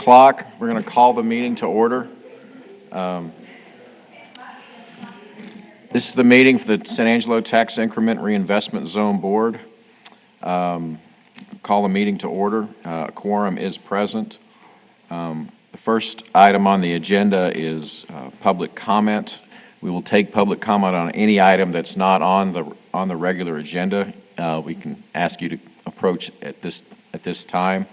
O'clock. We're going to call the meeting to order. This is the meeting for the San Angelo Tax Increment Reinvestment Zone Board. Call the meeting to order. A quorum is present. The first item on the agenda is public comment. We will take public comment on any item that's not on the regular agenda. We can ask you to approach at this time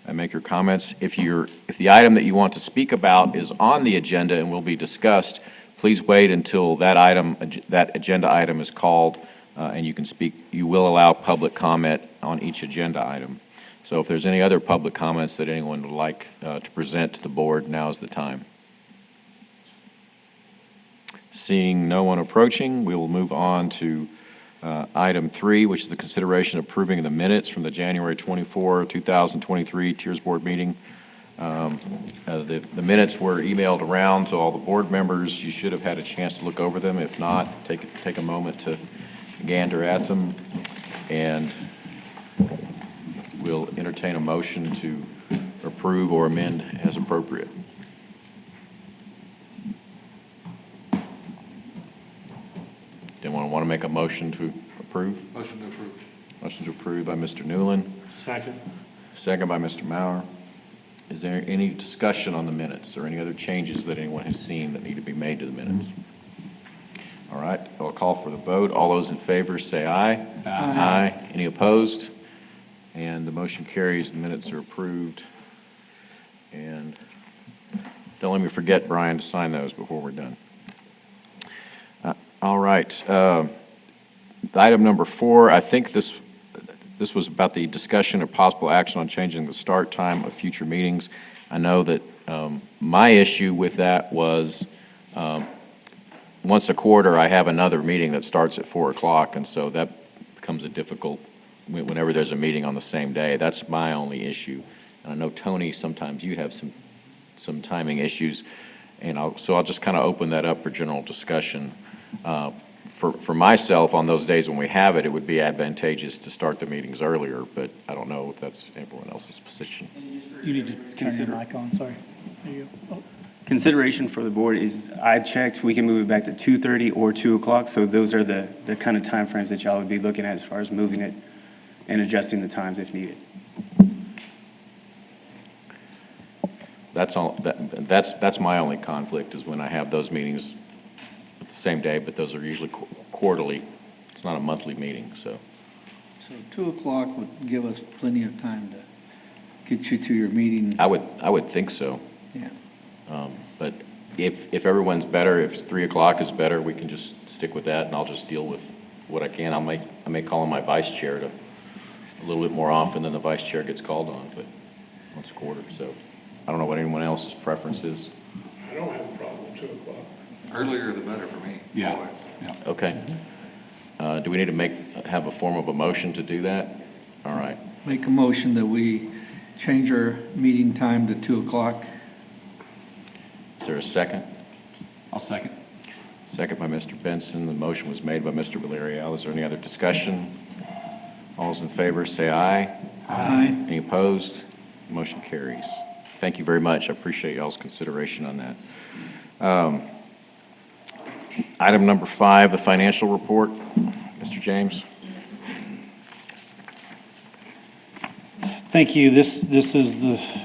and make your comments. If the item that you want to speak about is on the agenda and will be discussed, please wait until that agenda item is called, and you can speak. You will allow public comment on each agenda item. So if there's any other public comments that anyone would like to present to the board, now is the time. Seeing no one approaching, we will move on to item 3, which is the consideration of approving the minutes from the January 24, 2023 TIRZ Board meeting. The minutes were emailed around to all the board members. You should have had a chance to look over them. If not, take a moment to gander at them, and we'll entertain a motion to approve or amend as appropriate. Anyone want to make a motion to approve? Motion to approve. Motion to approve by Mr. Newland. Second. Second by Mr. Maurer. Is there any discussion on the minutes or any other changes that anyone has seen that need to be made to the minutes? All right, I'll call for the vote. All those in favor say aye. Aye. Aye. Any opposed? And the motion carries. The minutes are approved. And don't let me forget, Brian, to sign those before we're done. All right. Item number 4, I think this was about the discussion of possible action on changing the start time of future meetings. I know that my issue with that was once a quarter I have another meeting that starts at 4 o'clock, and so that becomes a difficult whenever there's a meeting on the same day. That's my only issue. And I know, Tony, sometimes you have some timing issues, and I'll just kind of open that up for general discussion. For myself, on those days when we have it, it would be advantageous to start the meetings earlier, but I don't know if that's everyone else's position. You need to turn your mic on, sorry. There you go. Oh. Consideration for the board is, I checked, we can move it back to 2:30 or 2 o'clock, so those are the kind of timeframes that y'all would be looking at as far as moving it and adjusting the times if needed. That's all. That's my only conflict, is when I have those meetings at the same day, but those are usually quarterly. It's not a monthly meeting, so. So 2 o'clock would give us plenty of time to get you to your meeting. I would think so. Yeah. But if everyone's better, if 3 o'clock is better, we can just stick with that, and I'll just deal with what I can. I may call on my vice chair to a little bit more often than the vice chair gets called on, but once a quarter. So I don't know what anyone else's preference is. I don't have a problem with 2 o'clock. Earlier the better for me. Yeah. Always. Yeah. Okay. Do we need to have a form of a motion to do that? All right. Make a motion that we change our meeting time to 2 o'clock. Is there a second? I'll second. Second by Mr. Benson. The motion was made by Mr. Villarreal. Is there any other discussion? All those in favor say aye. Aye. Any opposed? The motion carries. Thank you very much. I appreciate y'all's consideration on that. Item number 5, the financial report. Mr. James. Thank you. This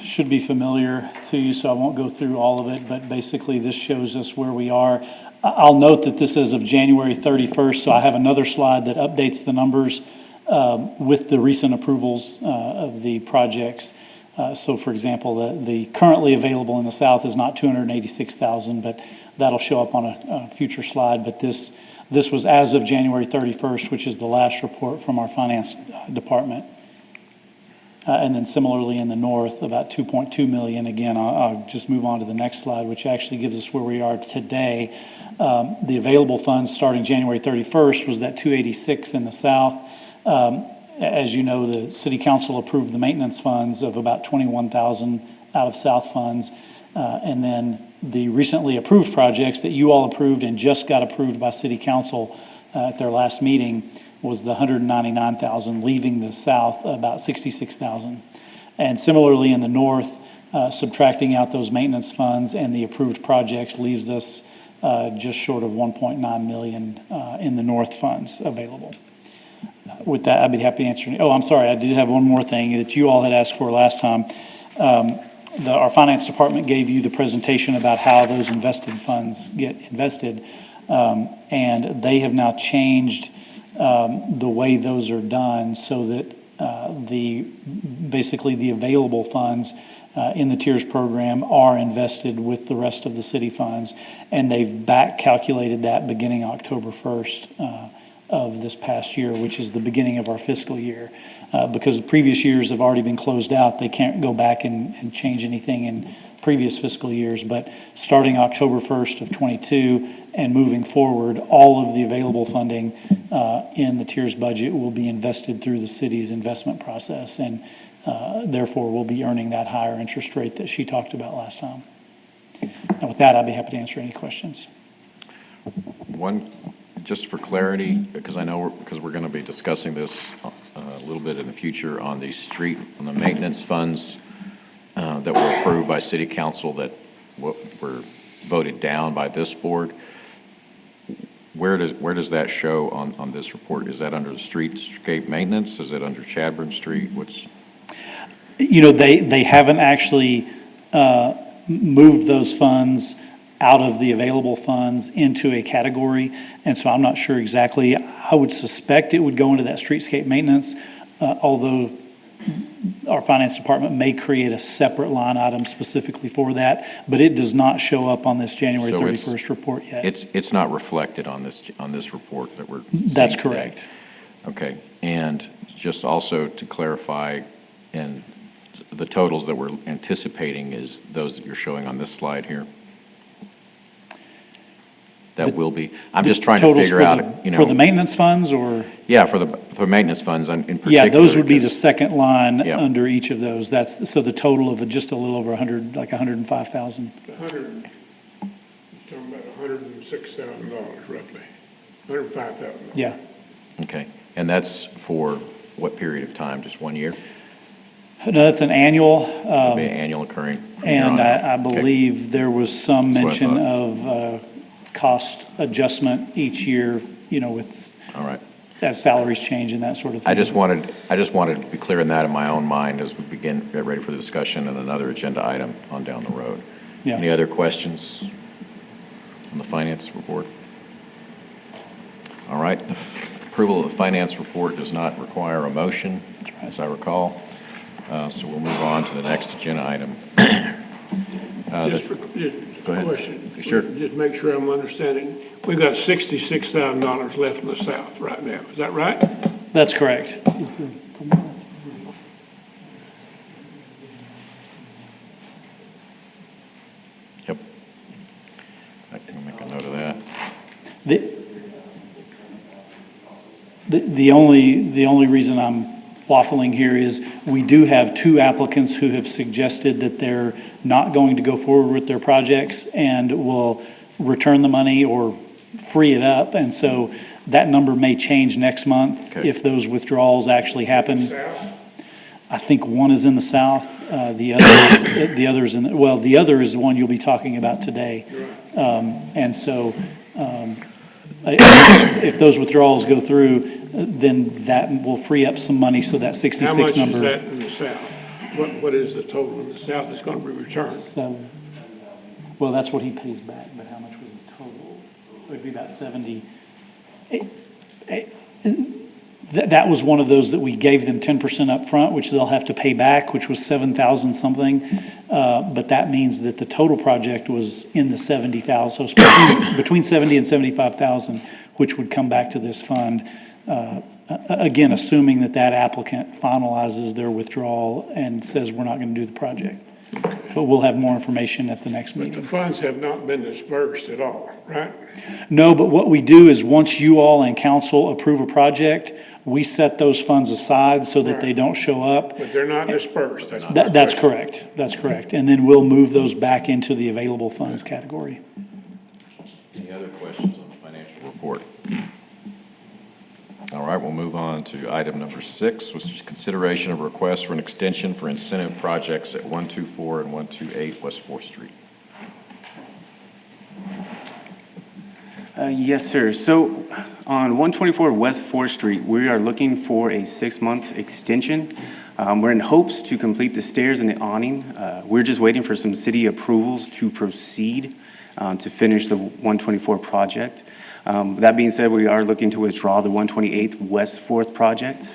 should be familiar to you, so I won't go through all of it, but basically this shows us where we are. I'll note that this is of January 31st, so I have another slide that updates the numbers with the recent approvals of the projects. So for example, the currently available in the south is not 286,000, but that'll show up on a future slide. But this was as of January 31st, which is the last report from our finance department. And then similarly in the north, about 2.2 million. Again, I'll just move on to the next slide, which actually gives us where we are today. The available funds starting January 31st was that 286 in the south. As you know, the city council approved the maintenance funds of about 21,000 out of south funds. And then the recently approved projects that you all approved and just got approved by city council at their last meeting was the 199,000, leaving the south about 66,000. And similarly in the north, subtracting out those maintenance funds and the approved projects leaves us just short of 1.9 million in the north funds available. With that, I'd be happy to answer. Oh, I'm sorry, I did have one more thing that you all had asked for last time. Our finance department gave you the presentation about how those invested funds get invested, and they have now changed the way those are done so that basically the available funds in the TIRZ program are invested with the rest of the city funds, and they've back calculated that beginning October 1st of this past year, which is the beginning of our fiscal year. Because the previous years have already been closed out, they can't go back and change anything in previous fiscal years. But starting October 1st of '22 and moving forward, all of the available funding in the TIRZ budget will be invested through the city's investment process, and therefore we'll be earning that higher interest rate that she talked about last time. And with that, I'd be happy to answer any questions. One, just for clarity, because I know because we're going to be discussing this a little bit in the future on the maintenance funds that were approved by city council that were voted down by this board. Where does that show on this report? Is that under the streetscape maintenance? Is it under Chadburn Street? You know, they haven't actually moved those funds out of the available funds into a category, and so I'm not sure exactly. I would suspect it would go into that streetscape maintenance, although our finance department may create a separate line item specifically for that, but it does not show up on this January 31st report yet. It's not reflected on this report that we're seeing That's today. correct. Okay, and just also to clarify, and the totals that we're anticipating is those that you're showing on this slide here? That will be, I'm just trying to Totals figure out, you know. For the maintenance funds, or? Yeah, for maintenance funds in particular. Yeah, those would be the because- second line Yeah. under each of those. That's, so the total of just a little over 100, like 105,000. Talking about $106,000 roughly, $105,000. Yeah. Okay, and that's for what period of time? Just 1 year? No, that's an annual, It'll be an annual occurring from here and on out. I Okay. believe there was some That's what I mention thought. of cost adjustment each year, you know, with, All right. as salaries change and that sort of thing. I just wanted to be clear in that in my own mind as we get ready for the discussion and another agenda item on down the road. Yeah. Any other questions on the finance report? All right, the approval of the finance report does not require a motion, as I recall. So we'll move on to the next agenda item. Just Go ahead. a question. Sure. Just make sure I'm understanding. We've got $66,000 left in the south right now. Is that right? That's correct. Yep. I can make a note of that. The only reason I'm waffling here is we do have two applicants who have suggested that they're not going to go forward with their projects and will return the money or free it up. And so that number may change next month Okay. if those withdrawals actually happen. South? I think one is in the south, the other is the other is the one you'll be talking about today. And so, if those withdrawals go through, then that will free up some money, so that 66 How much number. is that in the south? What is the total in the south that's going to be returned? So, well, that's what he pays back, but how much was the total? It would be about 70. That was one of those that we gave them 10% up front, which they'll have to pay back, which was 7,000 something. But that means that the total project was in the 70,000, so it's between 70 and 75,000, which would come back to this fund. Again, assuming that applicant finalizes their withdrawal and says we're not going to do the project. But we'll have more information at the next But the meeting. funds have not been dispersed at all, right? No, but what we do is once you all and council approve a project, we set those funds aside so that they don't show up. But they're not dispersed. That's my That's question. correct. That's correct. And then we'll move those back into the available funds category. Any other questions on the financial report? All right, we'll move on to item number 6, which is consideration of request for an extension for incentive projects at 124 and 128 West 4th Street. Yes, sir. So on 124 West 4th Street, we are looking for a 6-month extension. We're in hopes to complete the stairs and the awning. We're just waiting for some city approvals to proceed to finish the 124 project. That being said, we are looking to withdraw the 128th West 4th project.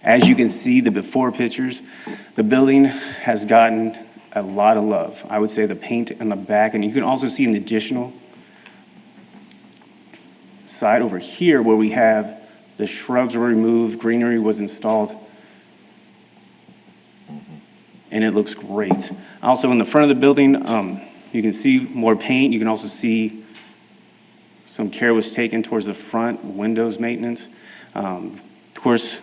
As you can see, the before pictures, the building has gotten a lot of love. I would say the paint in the back, and you can also see an additional side over here where we have the shrubs were removed, greenery was installed, and it looks great. Also, in the front of the building, you can see more paint. You can also see some care was taken towards the front, windows maintenance. Of course,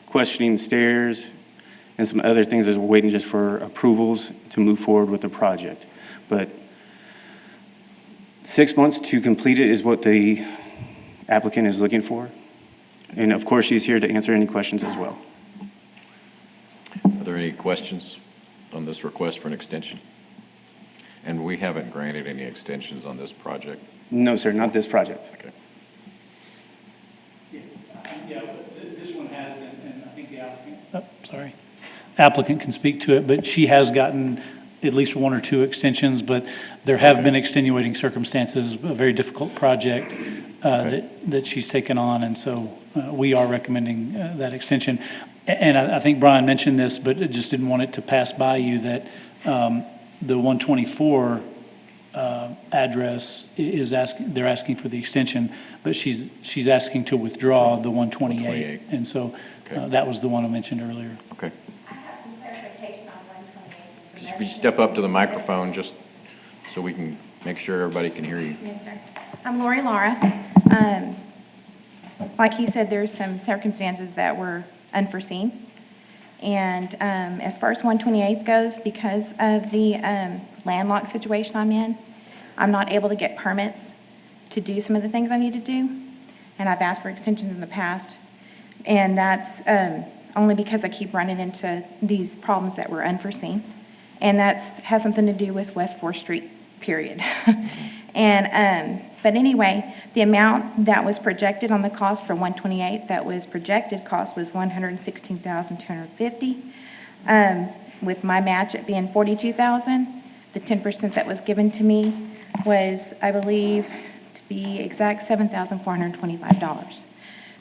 questioning stairs and some other things as we're waiting just for approvals to move forward with the project. But 6 months to complete it is what the applicant is looking for. And of course, she's here to answer any questions as well. Are there any questions on this request for an extension? And we haven't granted any extensions on this project. No, sir, not this project. Okay. Yeah, this one has, and I think the applicant can speak to it, but she has gotten at least 1 or 2 extensions, but there have been extenuating circumstances, a very difficult project that she's taken on, and so we are recommending that extension. And I think Brian mentioned this, but I just didn't want it to pass by you that the 124 address is they're asking for the extension, but she's asking to withdraw the 128. And so Okay. that was the one I mentioned earlier. Okay. I have some clarification on 128. If you step up to the microphone, just so we can make sure everybody can hear you. Yes, sir. I'm Lori Lara. Like he said, there's some circumstances that were unforeseen. And as far as 128th goes, because of the landlocked situation I'm in, I'm not able to get permits to do some of the things I need to do. And I've asked for extensions in the past. And that's only because I keep running into these problems that were unforeseen. And that has something to do with West 4th Street, period. And, but anyway, the amount that was projected on the cost for 128, that was projected cost was $116,250. With my match at being $42,000, the 10% that was given to me was, I believe, to be exact, $7,425.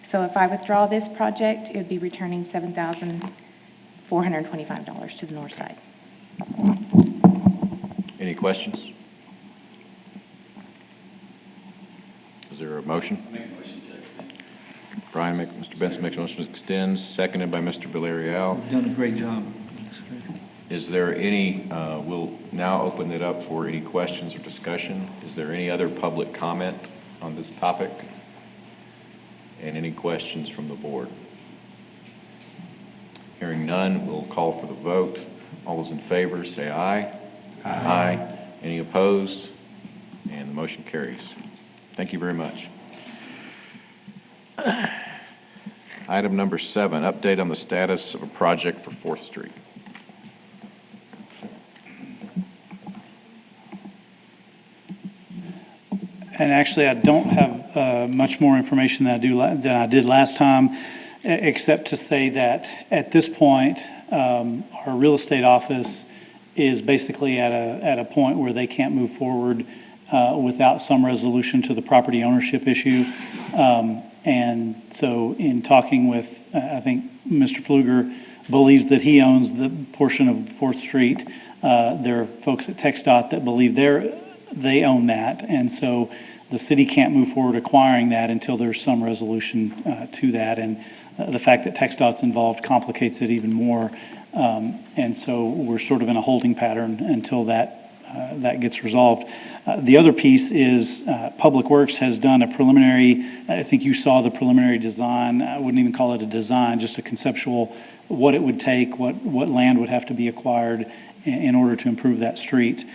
So if I withdraw this project, it would be returning $7,425 to the north side. Any questions? Is there a motion? Brian, Mr. Benson makes a motion to extend, seconded by Mr. Villarreal. You've done a great job. Is there any, we'll now open it up for any questions or discussion. Is there any other public comment on this topic? And any questions from the board? Hearing none, we'll call for the vote. All those in favor, say aye. Aye. Any opposed? And the motion carries. Thank you very much. Item number 7, update on the status of a project for 4th Street. And actually, I don't have much more information than I did last time, except to say that at this point, our real estate office is basically at a point where they can't move forward without some resolution to the property ownership issue. And so in talking with, I think Mr. Pfluger believes that he owns the portion of 4th Street. There are folks at TxDOT that believe they own that. And so the city can't move forward acquiring that until there's some resolution to that. And the fact that TxDOT's involved complicates it even more. And so we're sort of in a holding pattern until that gets resolved. The other piece is Public Works has done a preliminary, I think you saw the preliminary design. I wouldn't even call it a design, just a conceptual, what it would take, what land would have to be acquired in order to improve that street.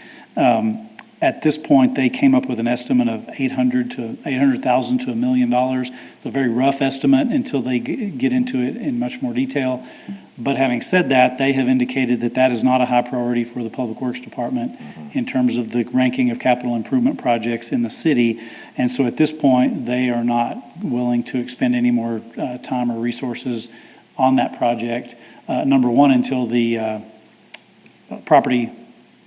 At this point, they came up with an estimate of $800,000 to $1 million. It's a very rough estimate until they get into it in much more detail. But having said that, they have indicated that that is not a high priority for the Public Works Department in terms of the ranking of capital improvement projects in the city. And so at this point, they are not willing to expend any more time or resources on that project. Number one, until the property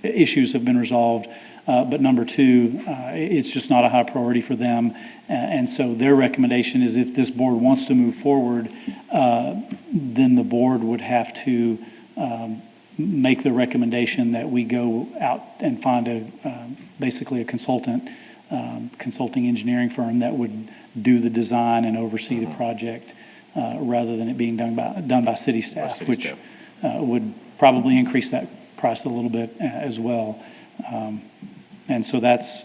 issues have been resolved. But number two, it's just not a high priority for them. And so their recommendation is if this board wants to move forward, then the board would have to make the recommendation that we go out and find basically a consulting engineering firm that would do the design and oversee the project rather than it being done by city staff, which would probably increase that price a little bit as well. And so that's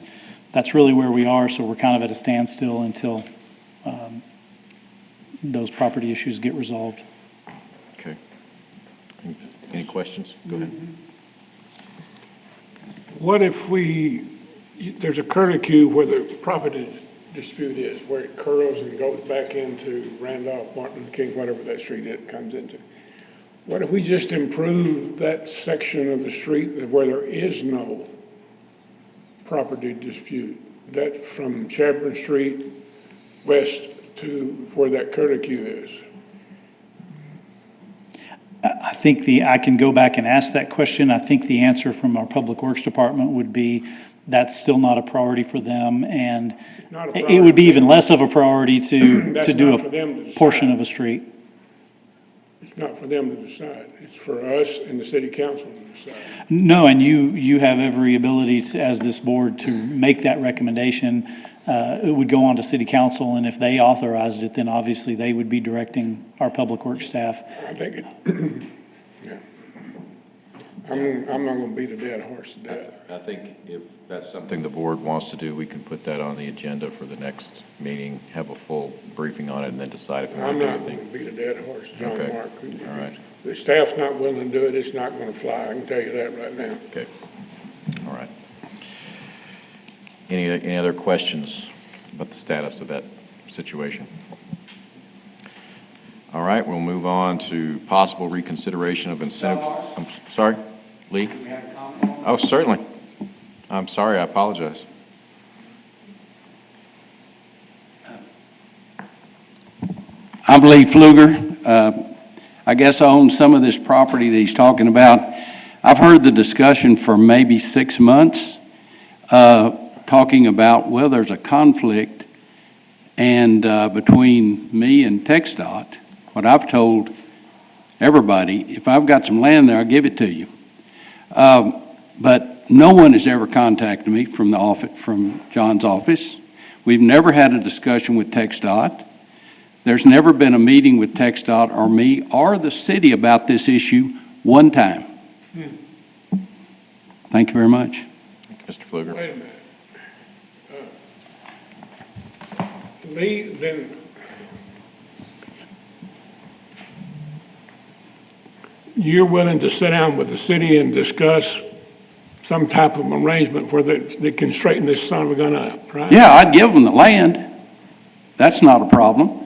really where we are. So we're kind of at a standstill until those property issues get resolved. Okay. Any questions? Go ahead. What if there's a curlicue where the property dispute is, where it curls and goes back into Randolph, Martin Luther King, whatever that street it comes into. What if we just improve that section of the street where there is no property dispute? That from Chapman Street west to where that curlicue is. I think I can go back and ask that question. I think the answer from our Public Works Department would be that's still not a priority for them, and it would be even less of a priority to do a portion of a street. It's not for them to decide. It's for us and the city council to decide. No, and you have every ability to, as this board, to make that recommendation. It would go on to city council, and if they authorized it, then obviously they would be directing our public works staff. I think yeah. I'm not gonna beat a dead horse to death. I think if that's something the board wants to do, we can put that on the agenda for the next meeting, have a full briefing on it, and then decide if we want I'm to do not gonna anything. beat a dead horse, John Okay. Mark. All right. The staff's not willing to do it, it's not gonna fly, I can tell you that right now. Okay. All right. Any other questions about the status of that situation? All right, we'll move on to possible reconsideration of incentive. I'm sorry, Lee? Oh, certainly. I'm sorry, I apologize. I'm Lee Pfluger. I guess I own some of this property that he's talking about. I've heard the discussion for maybe 6 months, talking about, well, there's a conflict and between me and TxDOT. What I've told everybody, if I've got some land there, I'll give it to you. But no one has ever contacted me from the office, from John's office. We've never had a discussion with TxDOT. There's never been a meeting with TxDOT or me or the city about this issue one time. Thank you very much. Mr. Pfluger? Wait a minute. Lee, then, you're willing to sit down with the city and discuss some type of arrangement where they can straighten this son of a gun up, right? Yeah, I'd give them the land. That's not a problem.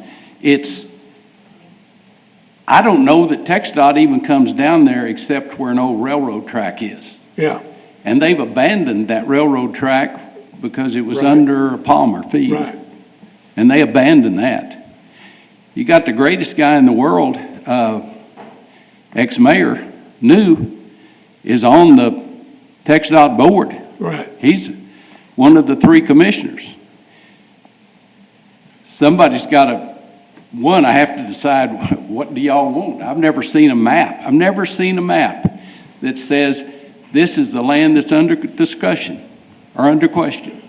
I don't know that TxDOT even comes down there except where an old railroad track is. Yeah, And they've abandoned that railroad track because it was Right. under a Palmer field. right. And they abandoned that. You got the greatest guy in the world, ex-mayor, New, is on the TxDOT board. Right. He's one of the 3 commissioners. Somebody's got to, I have to decide, what do y'all want? I've never seen a map. I've never seen a map that says this is the land that's under discussion or under question.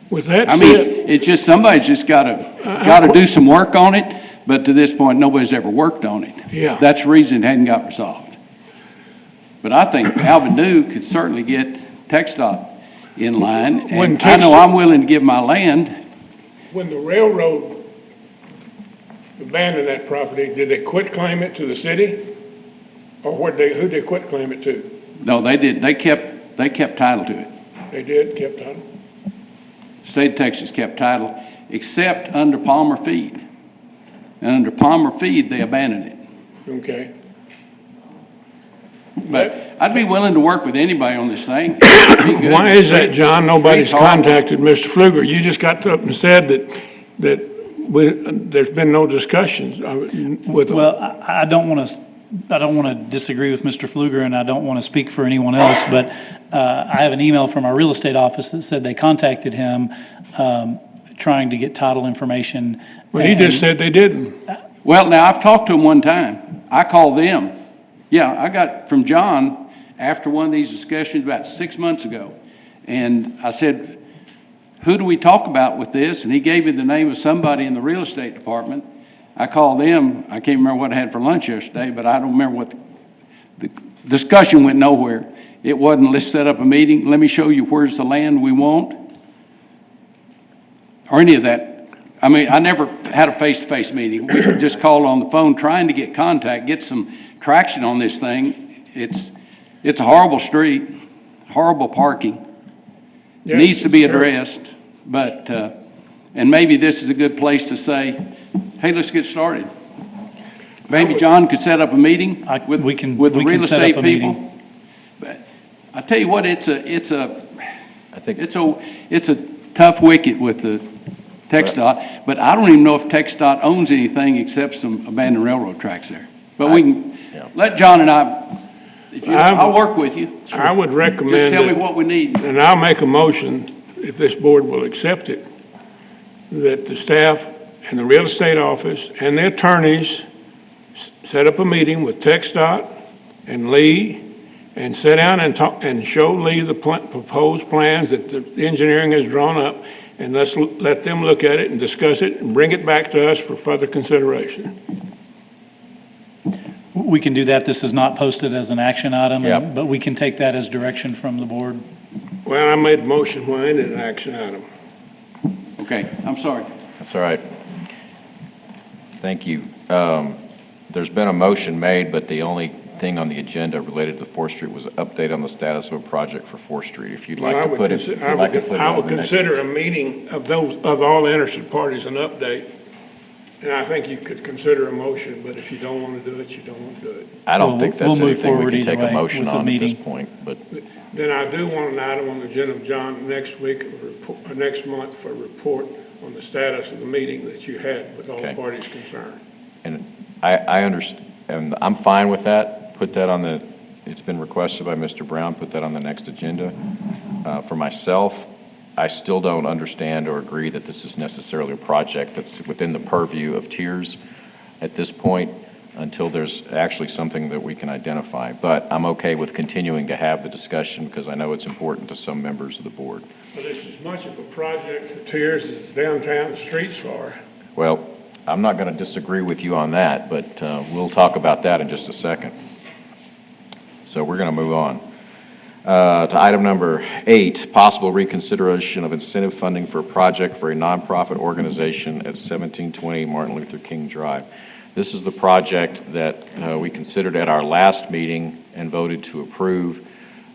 With that I mean, said, it's just, somebody's just got to do some work on it, but to this point, nobody's ever worked on it. Yeah. That's the reason it hadn't got resolved. But I think Alvin New could certainly get TxDOT in line. When And I know I'm willing to give my land. when the railroad abandoned that property, did they quit claim it to the city? Or who'd they quit claim it to? No, they did. They kept They kept title to it. They did, kept on. State of Texas kept title, except under Palmer Feed. And under Palmer Feed, they abandoned it. Okay. But I'd be willing to work with anybody on this thing. It'd be good. Why is that, John? Nobody's Street's horrible. contacted Mr. Pfluger. You just got up and said that there's been no discussions with them. Well, I don't want to disagree with Mr. Pfluger, and I don't want to speak for anyone else, but I have an email from our real estate office that said they contacted him trying to get title information. Well, he just said they didn't. Well, now, I've talked to them one time. I called them. Yeah, I got from John after one of these discussions about 6 months ago. And I said, who do we talk about with this? And he gave me the name of somebody in the real estate department. I called them. I can't remember what I had for lunch yesterday, but I don't remember what the discussion went nowhere. It wasn't, let's set up a meeting. Let me show you where's the land we want. Or any of that. I mean, I never had a face-to-face meeting. We just called on the phone trying to get contact, get some traction on this thing. It's a horrible street, horrible parking. Yeah, Needs to be it's terrible. addressed, but, and maybe this is a good place to say, hey, let's get started. Maybe John could set up a meeting with we can the real set estate up a people. meeting. But I tell you what, it's a I think, it's a tough wicket with the TxDOT, but I don't even know if TxDOT owns anything except some abandoned railroad tracks there. But we can, yeah. let John and I'll work with you. I would recommend Just tell me that- what we need. And I'll make a motion, if this board will accept it, that the staff and the real estate office and the attorneys set up a meeting with TxDOT and Lee and sit down and talk, and show Lee the proposed plans that the engineering has drawn up, and let them look at it and discuss it and bring it back to us for further consideration. We can do that. This is not posted as an action item, Yep. but we can take that as direction from the board. Well, I made a motion, why ain't it an action item? Okay, I'm sorry. that's all right. Thank you. There's been a motion made, but the only thing on the agenda related to 4th Street was an update on the status of a project for 4th Street. If you'd like Well, to put it, if you'd like to put it I on would the next. consider a meeting of all interested parties an update. And I think you could consider a motion, but if you don't want to do it, you don't want to do it. I don't We'll- think that's we'll move anything we forward can either take a way motion with a on at this meeting. point, but Then I do want an item on the agenda, John, next week, or next month for a report on the status of the meeting that you had with all Okay. parties concerned. And I understand, and I'm fine with that. Put that on the, it's been requested by Mr. Brown, put that on the next agenda. For myself, I still don't understand or agree that this is necessarily a project that's within the purview of TIRZ at this point until there's actually something that we can identify. But I'm okay with continuing to have the discussion because I know it's important to some members of the board. But it's as much of a project for TIRZ as downtown streets are. Well, I'm not going to disagree with you on that, but we'll talk about that in just a second. So we're going to move on. To item number 8, possible reconsideration of incentive funding for a project for a nonprofit organization at 1720 Martin Luther King Drive. This is the project that we considered at our last meeting and voted to approve.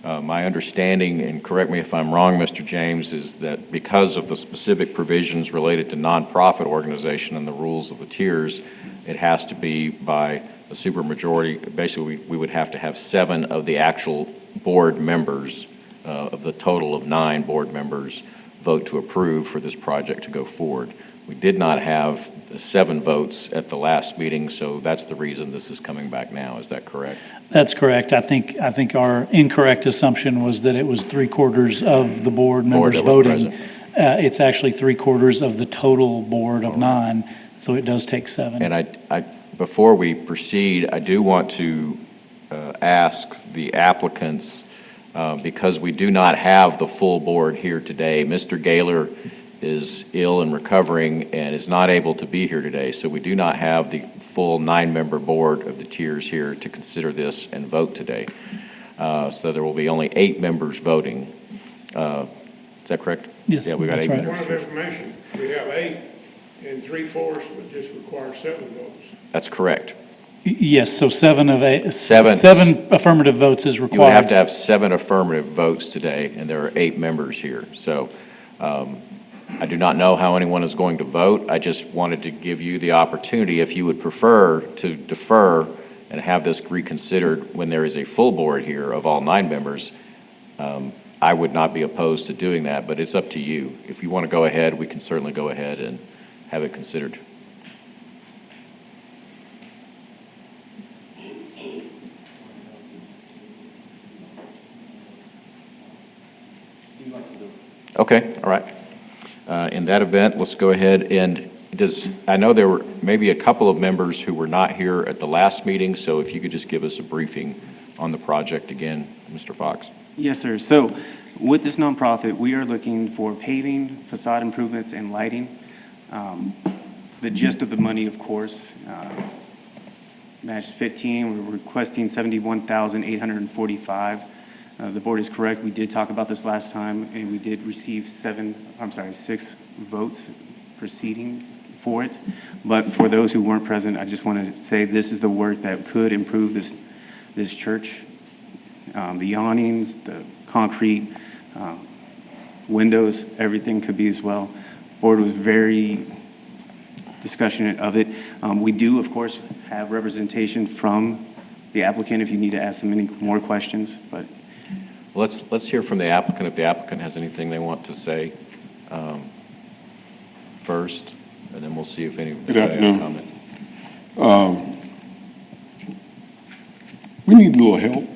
My understanding, and correct me if I'm wrong, Mr. James, is that because of the specific provisions related to nonprofit organization and the rules of the TIRZ, it has to be by a supermajority. Basically, we would have to have 7 of the actual board members, of the total of 9 board members, vote to approve for this project to go forward. We did not have 7 votes at the last meeting, so that's the reason this is coming back now. Is that correct? That's correct. I think our incorrect assumption was that it was 3/4 of the board members that were voting. present. It's actually 3/4 of the total board of 9, so it does take 7. And I before we proceed, I do want to ask the applicants, because we do not have the full board here today. Mr. Gaylor is ill and recovering and is not able to be here today, so we do not have the full 9-member board of the TIRZ here to consider this and vote today. So there will be only 8 members voting. Is that correct? Yes, Yeah, we got that's 8 right. members. Point of information, we have 8, and 3/4 would just require 7 votes. That's correct. Yes, so 7 of 8. Seven. 7 affirmative votes is required. You would have to have 7 affirmative votes today, and there are 8 members here. So I do not know how anyone is going to vote. I just wanted to give you the opportunity, if you would prefer to defer and have this reconsidered when there is a full board here of all 9 members. I would not be opposed to doing that, but it's up to you. If you want to go ahead, we can certainly go ahead and have it considered. Okay, all right. In that event, let's go ahead and I know there were maybe a couple of members who were not here at the last meeting, so if you could just give us a briefing on the project again, Mr. Fox. Yes, sir. So with this nonprofit, we are looking for paving, facade improvements, and lighting. The gist of the money, of course, match 15, we're requesting $71,845. The board is correct. We did talk about this last time, and we did receive 6 votes proceeding for it. But for those who weren't present, I just want to say this is the work that could improve this church. The awnings, the concrete, windows, everything could be as well. Board was very discussionate of it. We do, of course, have representation from the applicant if you need to ask them any more questions, but. Let's hear from the applicant if the applicant has anything they want to say first, and then we'll see if anybody has a comment. We need a little help.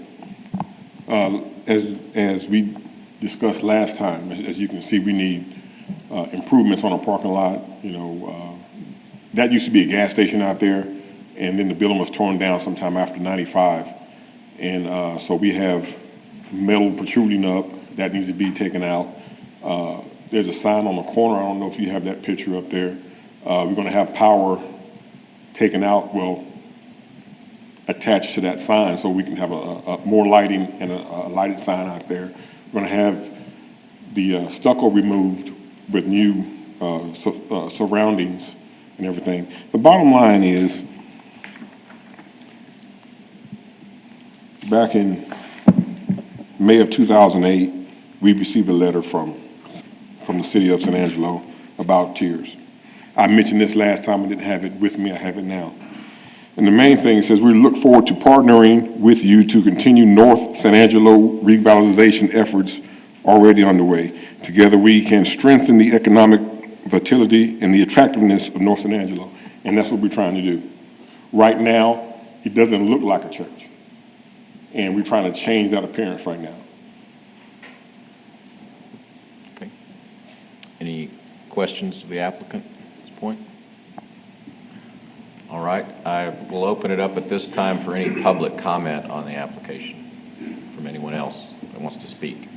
As we discussed last time, as you can see, we need improvements on our parking lot. That used to be a gas station out there, and then the building was torn down sometime after '95. And so we have metal protruding up that needs to be taken out. There's a sign on the corner. I don't know if you have that picture up there. We're going to have power taken out, attached to that sign, so we can have a more lighting and a lighted sign out there. We're going to have the stucco removed with new surroundings and everything. The bottom line is, back in May of 2008, we received a letter from the city of San Angelo about TIRZ. I mentioned this last time. I didn't have it with me. I have it now. And the main thing says, we look forward to partnering with you to continue North San Angelo revitalization efforts already underway. Together we can strengthen the economic vitality and the attractiveness of North San Angelo. And that's what we're trying to do. Right now, it doesn't look like a church. And we're trying to change that appearance right now. Okay. Any questions of the applicant at this point? All right. I will open it up at this time for any public comment on the application from anyone else that wants to speak.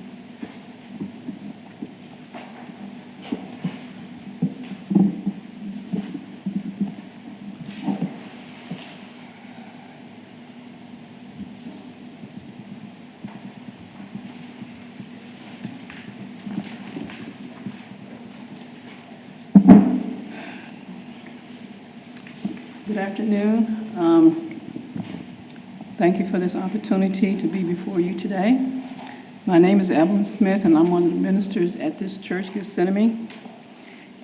Good afternoon. Thank you for this opportunity to be before you today. My name is Evelyn Smith, and I'm one of the ministers at this church, Gethsemane.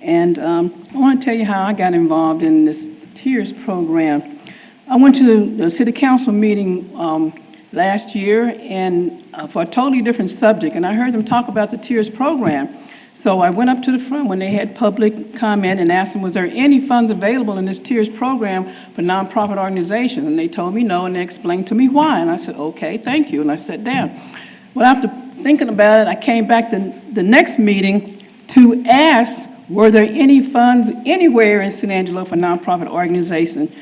And I want to tell you how I got involved in this TIRZ program. I went to the city council meeting last year and for a totally different subject, and I heard them talk about the TIRZ program. So I went up to the front when they had public comment and asked them, was there any funds available in this TIRZ program for nonprofit organizations? And they told me no, and they explained to me why. And I said, okay, thank you, and I sat down. Well, after thinking about it, I came back to the next meeting to ask, were there any funds anywhere in San Angelo for nonprofit organization?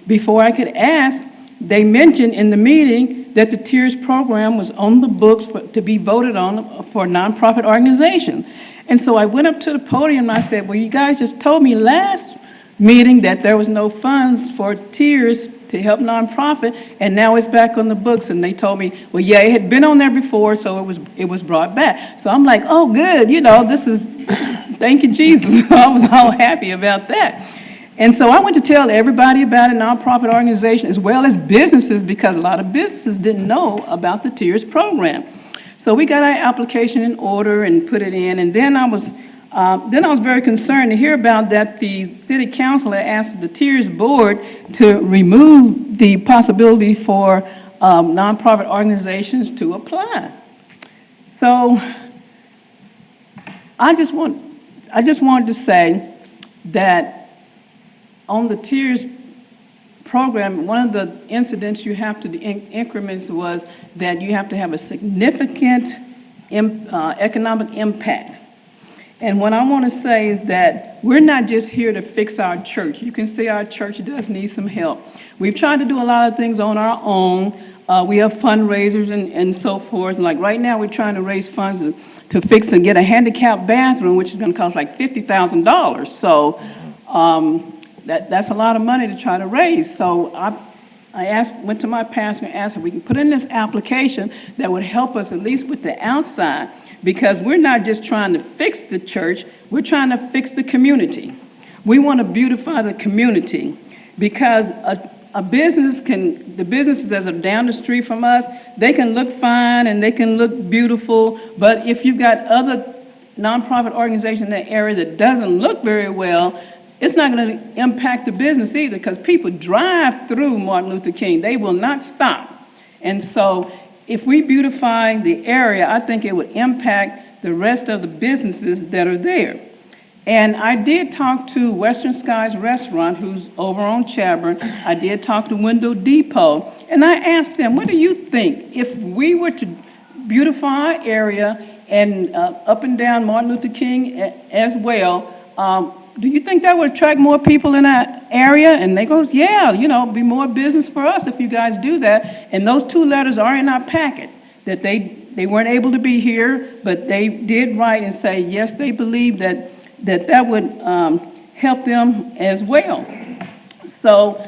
Before I could ask, they mentioned in the meeting that the TIRZ program was on the books to be voted on for nonprofit organization. And so I went up to the podium and I said, well, you guys just told me last meeting that there was no funds for TIRZ to help nonprofit, and now it's back on the books. And they told me, well, yeah, it had been on there before, so it was brought back. So I'm like, oh, good, this is, thank you, Jesus. I was all happy about that. And so I went to tell everybody about it, nonprofit organization, as well as businesses, because a lot of businesses didn't know about the TIRZ program. So we got our application in order and put it in, and then I was very concerned to hear about that the city council had asked the TIRZ board to remove the possibility for nonprofit organizations to apply. So I just wanted to say that on the TIRZ program, one of the incidents you have to, the increments was that you have to have a significant economic impact. And what I want to say is that we're not just here to fix our church. You can see our church does need some help. We've tried to do a lot of things on our own. We have fundraisers and so forth. Like right now, we're trying to raise funds to fix and get a handicapped bathroom, which is going to cost like $50,000. So that's a lot of money to try to raise. So I went to my pastor and asked if we can put in this application that would help us at least with the outside, because we're not just trying to fix the church, we're trying to fix the community. We want to beautify the community, because the businesses that are down the street from us, they can look fine and they can look beautiful, but if you've got other nonprofit organizations in that area that doesn't look very well, it's not going to impact the business either, because people drive through Martin Luther King. They will not stop. And so if we beautify the area, I think it would impact the rest of the businesses that are there. And I did talk to Western Skies Restaurant, who's over on Chadbourn. I did talk to Window Depot. And I asked them, what do you think if we were to beautify our area and up and down Martin Luther King as well, do you think that would attract more people in that area? And they goes, yeah, be more business for us if you guys do that. And those 2 letters are in our packet, that they weren't able to be here, but they did write and say, yes, they believe that would help them as well. So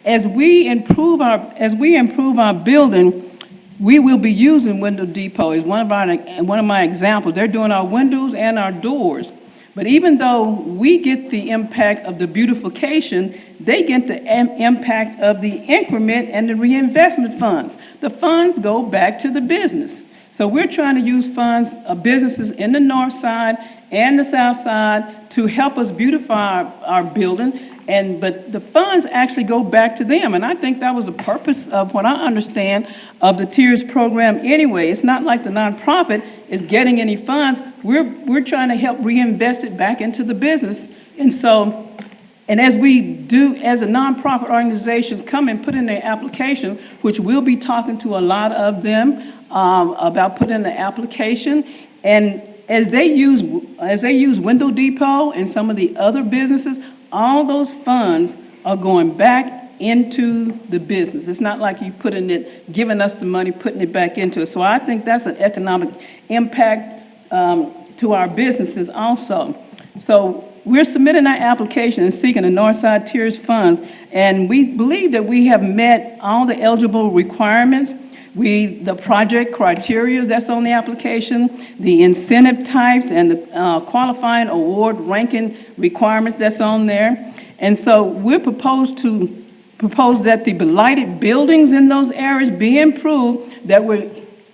as we improve our building, we will be using Window Depot as one of my examples. They're doing our windows and our doors. But even though we get the impact of the beautification, they get the impact of the increment and the reinvestment funds. The funds go back to the business. So we're trying to use funds of businesses in the north side and the south side to help us beautify our building. But the funds actually go back to them. And I think that was the purpose of what I understand of the TIRZ program anyway. It's not like the nonprofit is getting any funds. We're trying to help reinvest it back into the business. And as we do, as a nonprofit organization come and put in their application, which we'll be talking to a lot of them about putting in the application, and as they use Window Depot and some of the other businesses, all those funds are going back into the business. It's not like you putting it, giving us the money, putting it back into it. So I think that's an economic impact to our businesses also. So we're submitting our application and seeking the Northside TIRZ funds, and we believe that we have met all the eligible requirements. The project criteria that's on the application, the incentive types, and the qualifying award ranking requirements that's on there. And so we propose that the blighted buildings in those areas be improved that will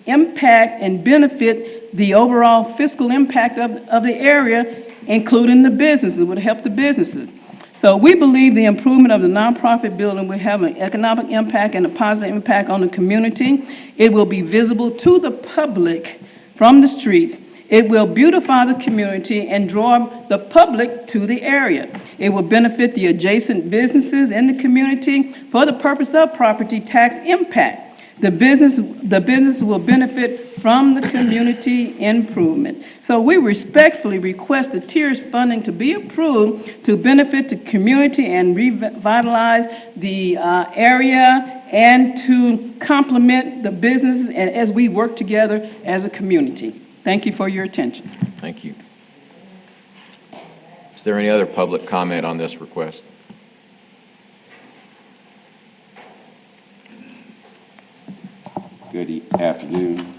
impact and benefit the overall fiscal impact of the area, including the businesses. It would help the businesses. So we believe the improvement of the nonprofit building will have an economic impact and a positive impact on the community. It will be visible to the public from the streets. It will beautify the community and draw the public to the area. It will benefit the adjacent businesses in the community for the purpose of property tax impact. The business will benefit from the community improvement. So we respectfully request the TIRZ funding to be approved to benefit the community and revitalize the area and to complement the business as we work together as a community. Thank you for your attention. Thank you. Is there any other public comment on this request? Good afternoon.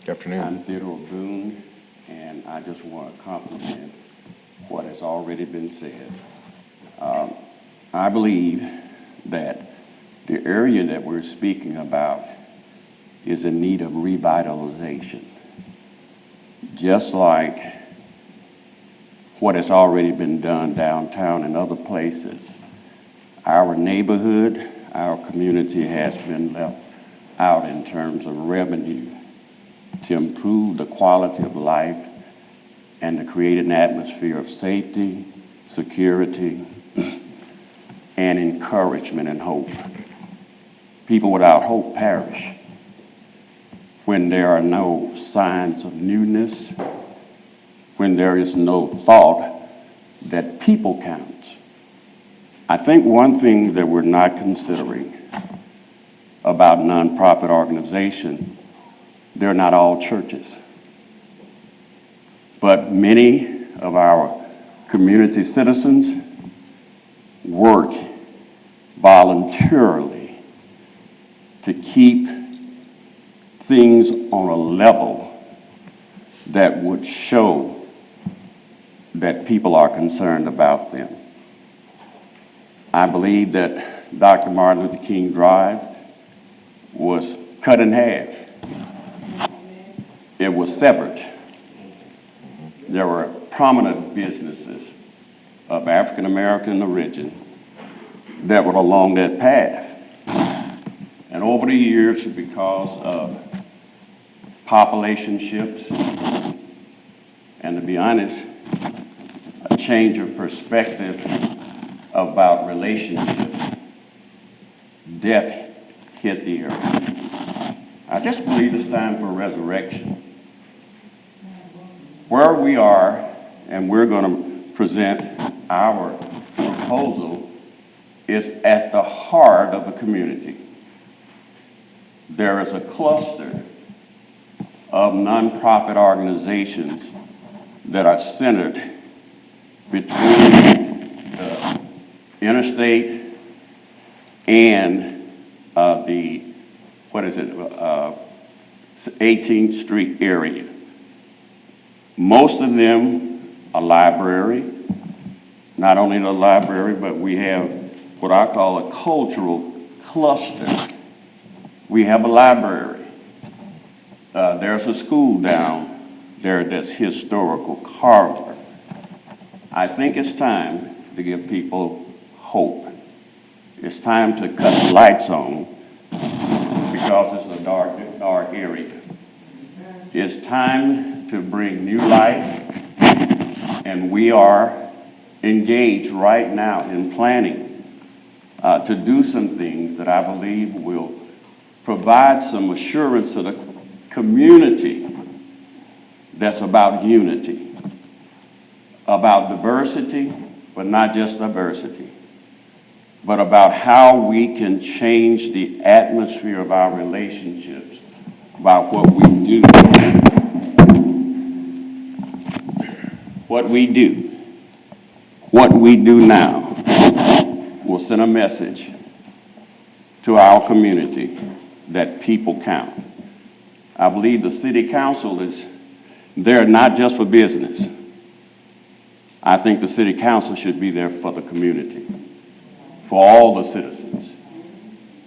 Good afternoon. I'm Theodore Boone, and I just want to compliment what has already been said. I believe that the area that we're speaking about is in need of revitalization. Just like what has already been done downtown and other places, our neighborhood, our community has been left out in terms of revenue to improve the quality of life and to create an atmosphere of safety, security, and encouragement and hope. People without hope perish. When there are no signs of newness, when there is no thought that people count. I think one thing that we're not considering about nonprofit organizations, they're not all churches. But many of our community citizens work voluntarily to keep things on a level that would show that people are concerned about them. I believe that Dr. Martin Luther King Drive was cut in half. It was severed. There were prominent businesses of African American origin that were along that path. And over the years, because of population shifts, and to be honest, a change of perspective about relationships, death hit the earth. I just believe it's time for resurrection. Where we are, and we're going to present our proposal, is at the heart of the community. There is a cluster of nonprofit organizations that are centered between the interstate and the 18th Street area. Most of them are library. Not only the library, but we have what I call a cultural cluster. We have a library. There's a school down there that's historical corridor. I think it's time to give people hope. It's time to cut the lights on because it's a dark area. It's time to bring new life, and we are engaged right now in planning to do some things that I believe will provide some assurance to the community that's about unity, about diversity, but not just diversity, but about how we can change the atmosphere of our relationships, about what we do. What we do now will send a message to our community that people count. I believe the city council is there not just for business. I think the city council should be there for the community, for all the citizens,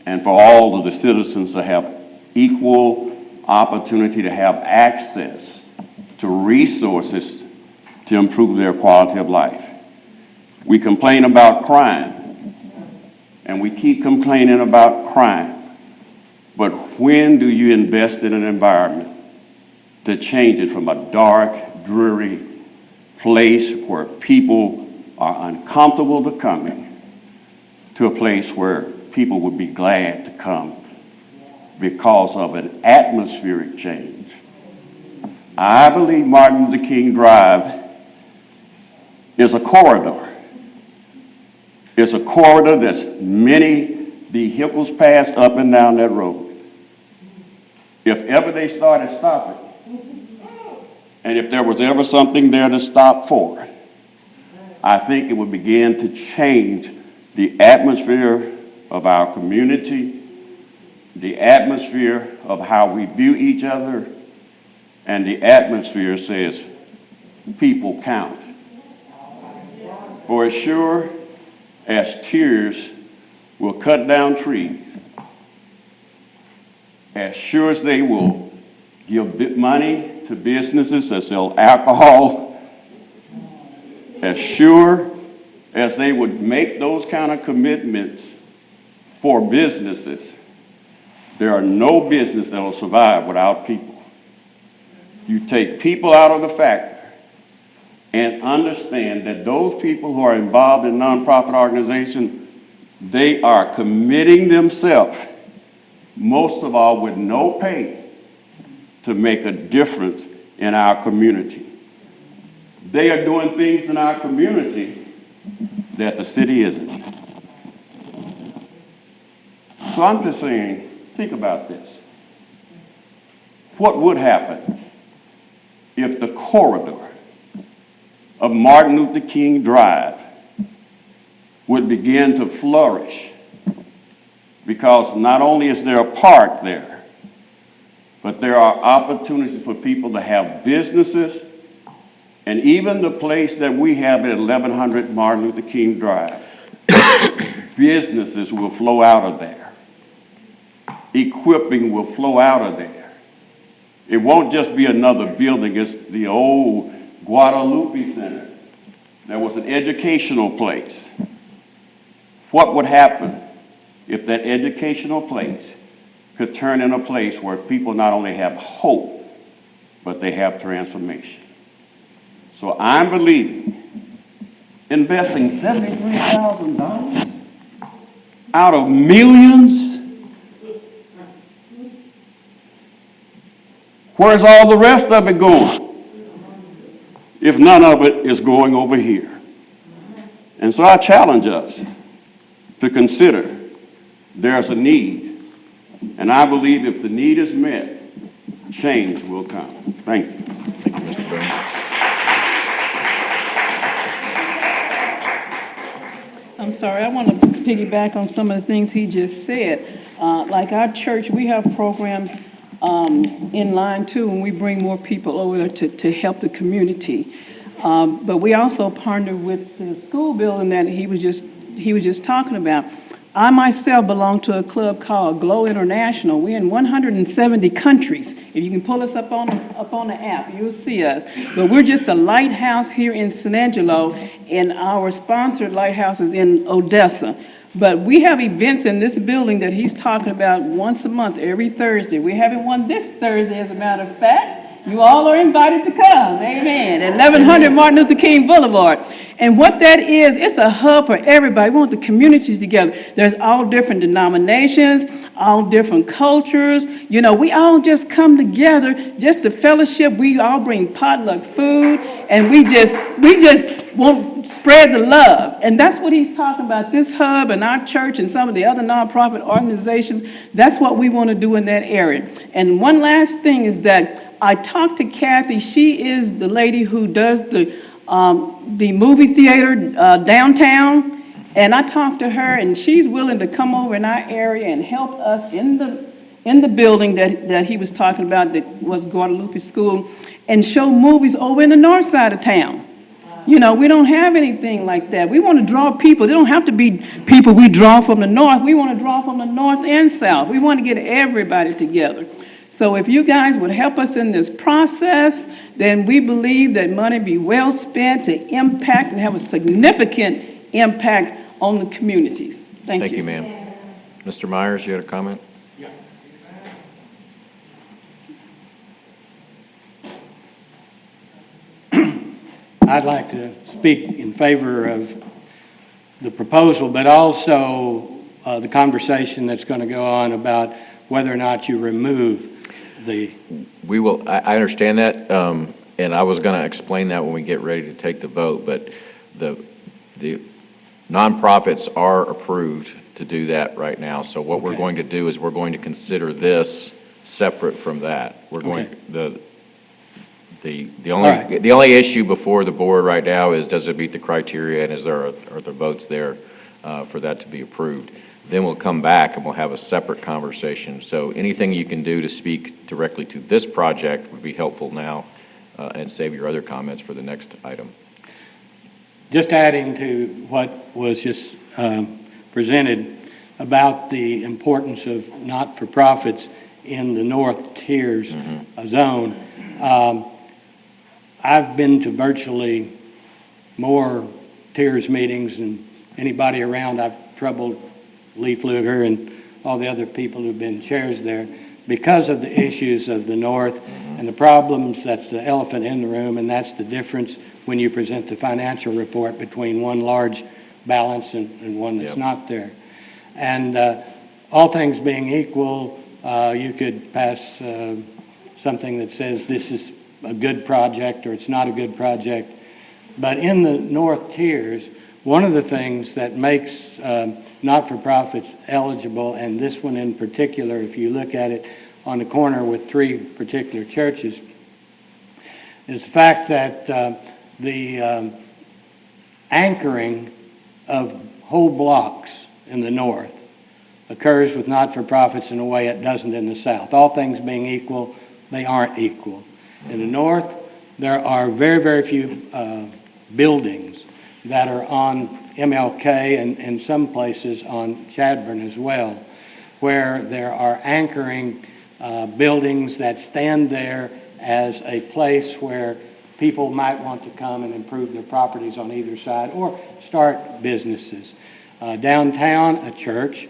and for all of the citizens to have equal opportunity to have access to resources to improve their quality of life. We complain about crime, and we keep complaining about crime. But when do you invest in an environment to change it from a dark, dreary place where people are uncomfortable to coming to a place where people would be glad to come because of an atmospheric change? I believe Martin Luther King Drive is a corridor. It's a corridor that's many vehicles pass up and down that road. If ever they started stopping, and if there was ever something there to stop for, I think it would begin to change the atmosphere of our community, the atmosphere of how we view each other, and the atmosphere says people count. For as sure as TIRZ will cut down trees, as sure as they will give money to businesses that sell alcohol, as sure as they would make those kind of commitments for businesses, there are no business that will survive without people. You take people out of the factor and understand that those people who are involved in nonprofit organizations, they are committing themselves, most of all with no pay, to make a difference in our community. They are doing things in our community that the city isn't. So I'm just saying, think about this. What would happen if the corridor of Martin Luther King Drive would begin to flourish? Because not only is there a park there, but there are opportunities for people to have businesses, and even the place that we have at 1100 Martin Luther King Drive, businesses will flow out of there. Equipping will flow out of there. It won't just be another building. It's the old Guadalupe Center. That was an educational place. What would happen if that educational place could turn in a place where people not only have hope, but they have transformation? So I'm believing investing $73,000 out of millions. Where's all the rest of it going? If none of it is going over here. And so I challenge us to consider there's a need. And I believe if the need is met, change will come. Thank you. Thank you, Mr. Boone. I'm sorry, I want to piggyback on some of the things he just said. Like our church, we have programs in line too, and we bring more people over to help the community. But we also partner with the school building that he was just talking about. I myself belong to a club called Glow International. We're in 170 countries. If you can pull us up on the app, you'll see us. But we're just a lighthouse here in San Angelo, and our sponsored lighthouse is in Odessa. But we have events in this building that he's talking about once a month, every Thursday. We're having one this Thursday, as a matter of fact. You all are invited to come, amen, at 1100 Martin Luther King Boulevard. And what that is, it's a hub for everybody. We want the communities together. There's all different denominations, all different cultures. You know, we all just come together just to fellowship. We all bring potluck food, and we just want to spread the love. And that's what he's talking about, this hub and our church and some of the other nonprofit organizations. That's what we want to do in that area. And one last thing is that I talked to Kathy. She is the lady who does the movie theater downtown, and I talked to her, and she's willing to come over in our area and help us in the building that he was talking about, that was Guadalupe School, and show movies over in the north side of town. You know, we don't have anything like that. We want to draw people. They don't have to be people we draw from the north. We want to draw from the north and south. We want to get everybody together. So if you guys would help us in this process, then we believe that money be well spent to impact and have a significant impact on the communities. Thank you. Thank you, ma'am. Mr. Myers, you had a comment? Yeah. I'd like to speak in favor of the proposal, but also the conversation that's going to go on about whether or not you remove the... We will, I understand that, and I was going to explain that when we get ready to take the vote, but the nonprofits are approved to do that right now. So what we're going to do is we're going to consider this separate from that. We're going, the only issue before the board right now is, does it meet the criteria, and are the votes there for that to be approved? Then we'll come back and we'll have a separate conversation. So anything you can do to speak directly to this project would be helpful now, and save your other comments for the next item. just adding to what was just presented about the importance of not-for-profits in the North Tiers zone. I've been to virtually more Tiers meetings than anybody around. I've troubled Lee Pfluger and all the other people who've been chairs there because of the issues of the North and the problems. That's the elephant in the room, and that's the difference when you present the financial report between one large balance and one that's not there. And all things being equal, you could pass something that says this is a good project or it's not a good project. But in the North Tiers, one of the things that makes not-for-profits eligible, and this one in particular, if you look at it on the corner with three particular churches, is the fact that the anchoring of whole blocks in the North occurs with not-for-profits in a way it doesn't in the South. All things being equal, they aren't equal. In the North, there are very, very few buildings that are on MLK and in some places on Chadbourne as well, where there are anchoring buildings that stand there as a place where people might want to come and improve their properties on either side or start businesses. Downtown, a church,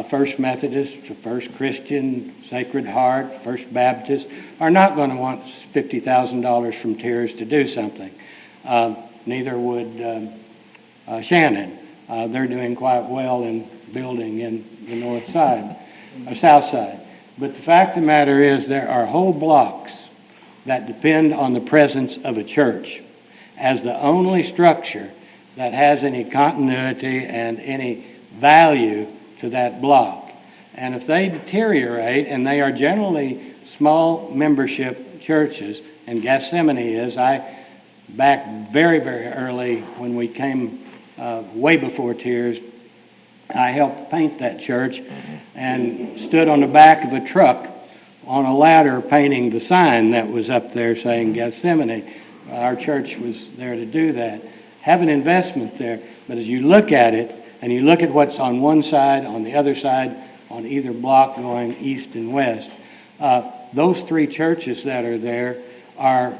First Methodist, First Christian, Sacred Heart, First Baptist, are not going to want $50,000 from TIRZ to do something. Neither would Shannon. They're doing quite well in building in the north side, or south side. But the fact of the matter is there are whole blocks that depend on the presence of a church as the only structure that has any continuity and any value to that block. And if they deteriorate, and they are generally small membership churches, and Gethsemane is, back very, very early when we came way before TIRZ, I helped paint that church and stood on the back of a truck on a ladder painting the sign that was up there saying Gethsemane. Our church was there to do that. Have an investment there, but as you look at it, and you look at what's on one side, on the other side, on either block going east and west, those three churches that are there are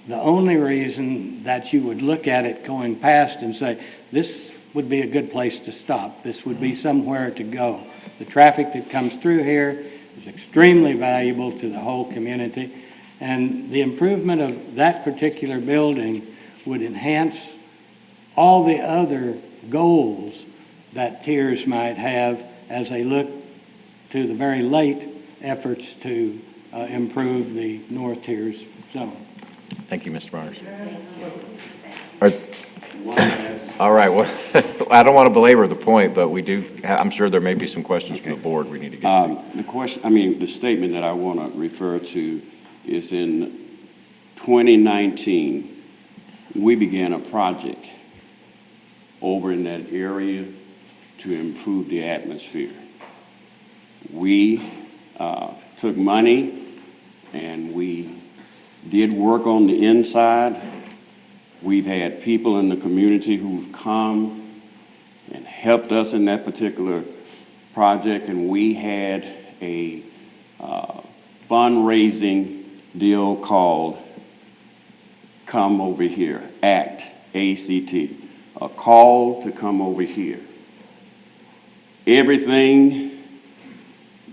the only reason that you would look at it going past and say, this would be a good place to stop. This would be somewhere to go. The traffic that comes through here is extremely valuable to the whole community, and the improvement of that particular building would enhance all the other goals that TIRZ might have as they look to the very late efforts to improve the North TIRZ zone. Thank you, Mr. Myers. All right, well, I don't want to belabor the point, but I'm sure there may be some questions from the board we need to get to. The statement that I want to refer to is in 2019, we began a project over in that area to improve the atmosphere. We took money and we did work on the inside. We've had people in the community who've come and helped us in that particular project, and we had a fundraising deal called Come Over Here, ACT, A-C-T, a call to come over here. Everything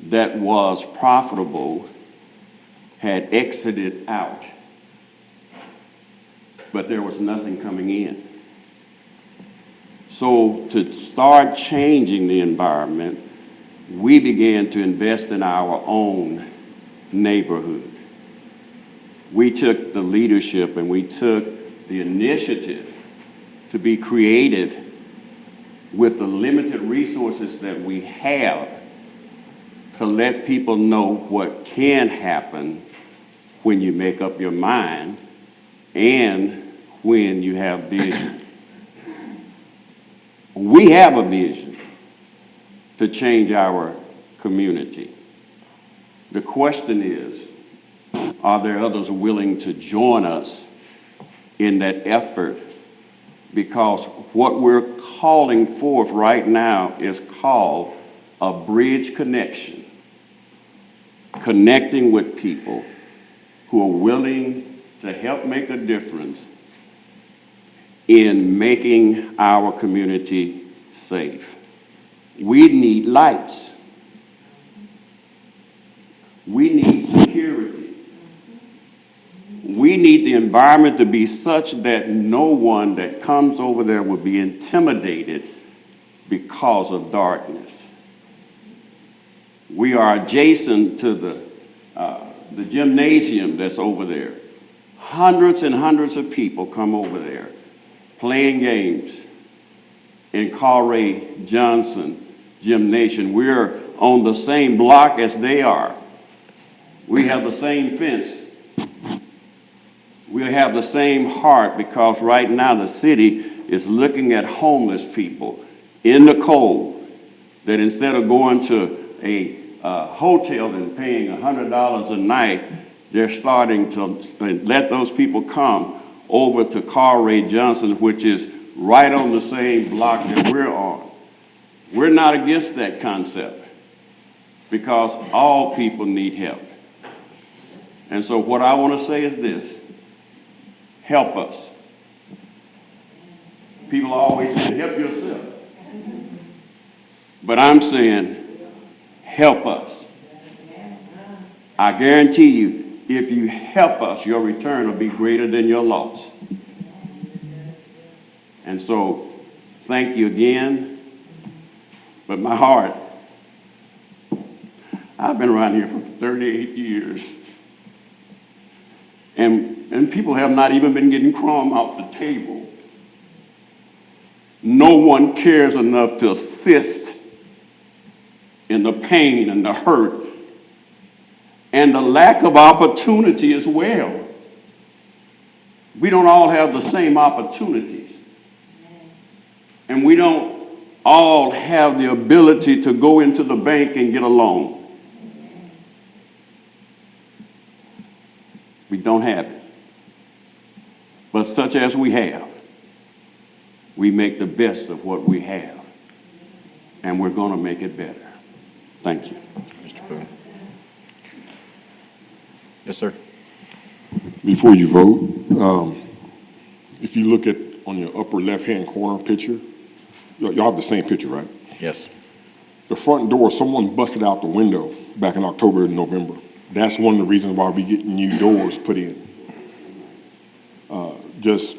that was profitable had exited out, but there was nothing coming in. So to start changing the environment, we began to invest in our own neighborhood. We took the leadership and we took the initiative to be creative with the limited resources that we have to let people know what can happen when you make up your mind and when you have vision. We have a vision to change our community. The question is, are there others willing to join us in that effort because what we're calling forth right now is called a bridge connection, connecting with people who are willing to help make a difference in making our community safe. We need lights. We need security. We need the environment to be such that no one that comes over there will be intimidated because of darkness. We are adjacent to the gymnasium that's over there. Hundreds and hundreds of people come over there playing games in Carl Johnson Gymnasium. We're on the same block as they are. We have the same fence. We have the same heart, because right now the city is looking at homeless people in the cold, that instead of going to a hotel and paying $100 a night, they're starting to let those people come over to Carl Johnson, which is right on the same block that we're on. We're not against that concept, because all people need help. And so what I want to say is this: help us. People always say, help yourself. But I'm saying, help us. I guarantee you, if you help us, your return will be greater than your loss. And so, thank you again. But my heart, I've been around here for 38 years. And people have not even been getting crumb off the table. No one cares enough to assist in the pain and the hurt and the lack of opportunity as well. We don't all have the same opportunities. And we don't all have the ability to go into the bank and get a loan. We don't have it. But such as we have, we make the best of what we have. And we're going to make it better. Thank you. Mr. Boone. Yes, sir. Before you vote, if you look at on your upper left-hand corner picture, y'all have the same picture, right? Yes. The front door, someone busted out the window back in October and November. That's one of the reasons why we get new doors put in. Just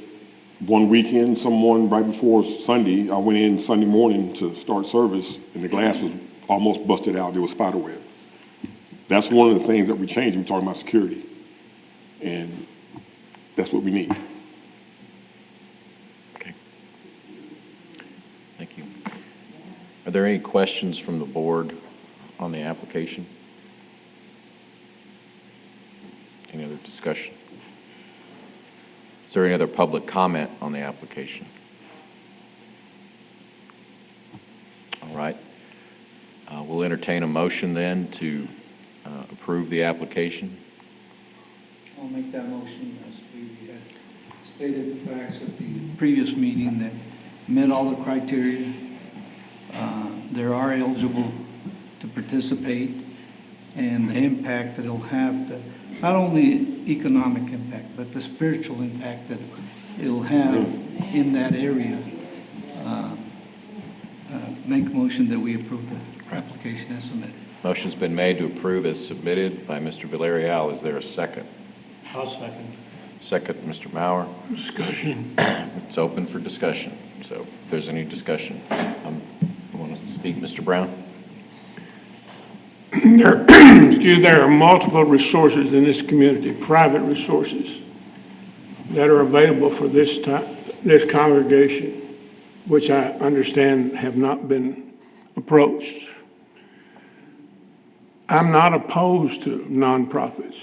one weekend, someone right before Sunday, I went in Sunday morning to start service, and the glass was almost busted out. There was spider web. That's one of the things that we changed. We're talking about security, and that's what we need. Okay. Thank you. Are there any questions from the board on the application? Any other discussion? Is there any other public comment on the application? All right. We'll entertain a motion then to approve the application. I'll make that motion as we had stated the facts at the previous meeting that met all the criteria. They are eligible to participate, and the impact that it'll have, not only economic impact, but the spiritual impact that it'll have in that area. Make a motion that we approve the application as submitted. Motion's been made to approve as submitted by Mr. Villarreal. Is there a second? I'll second. Second, Mr. Mauer. Discussion. It's open for discussion. So if there's any discussion, you want to speak, Mr. Brown? There are multiple resources in this community, private resources, that are available for this congregation, which I understand have not been approached. I'm not opposed to nonprofits.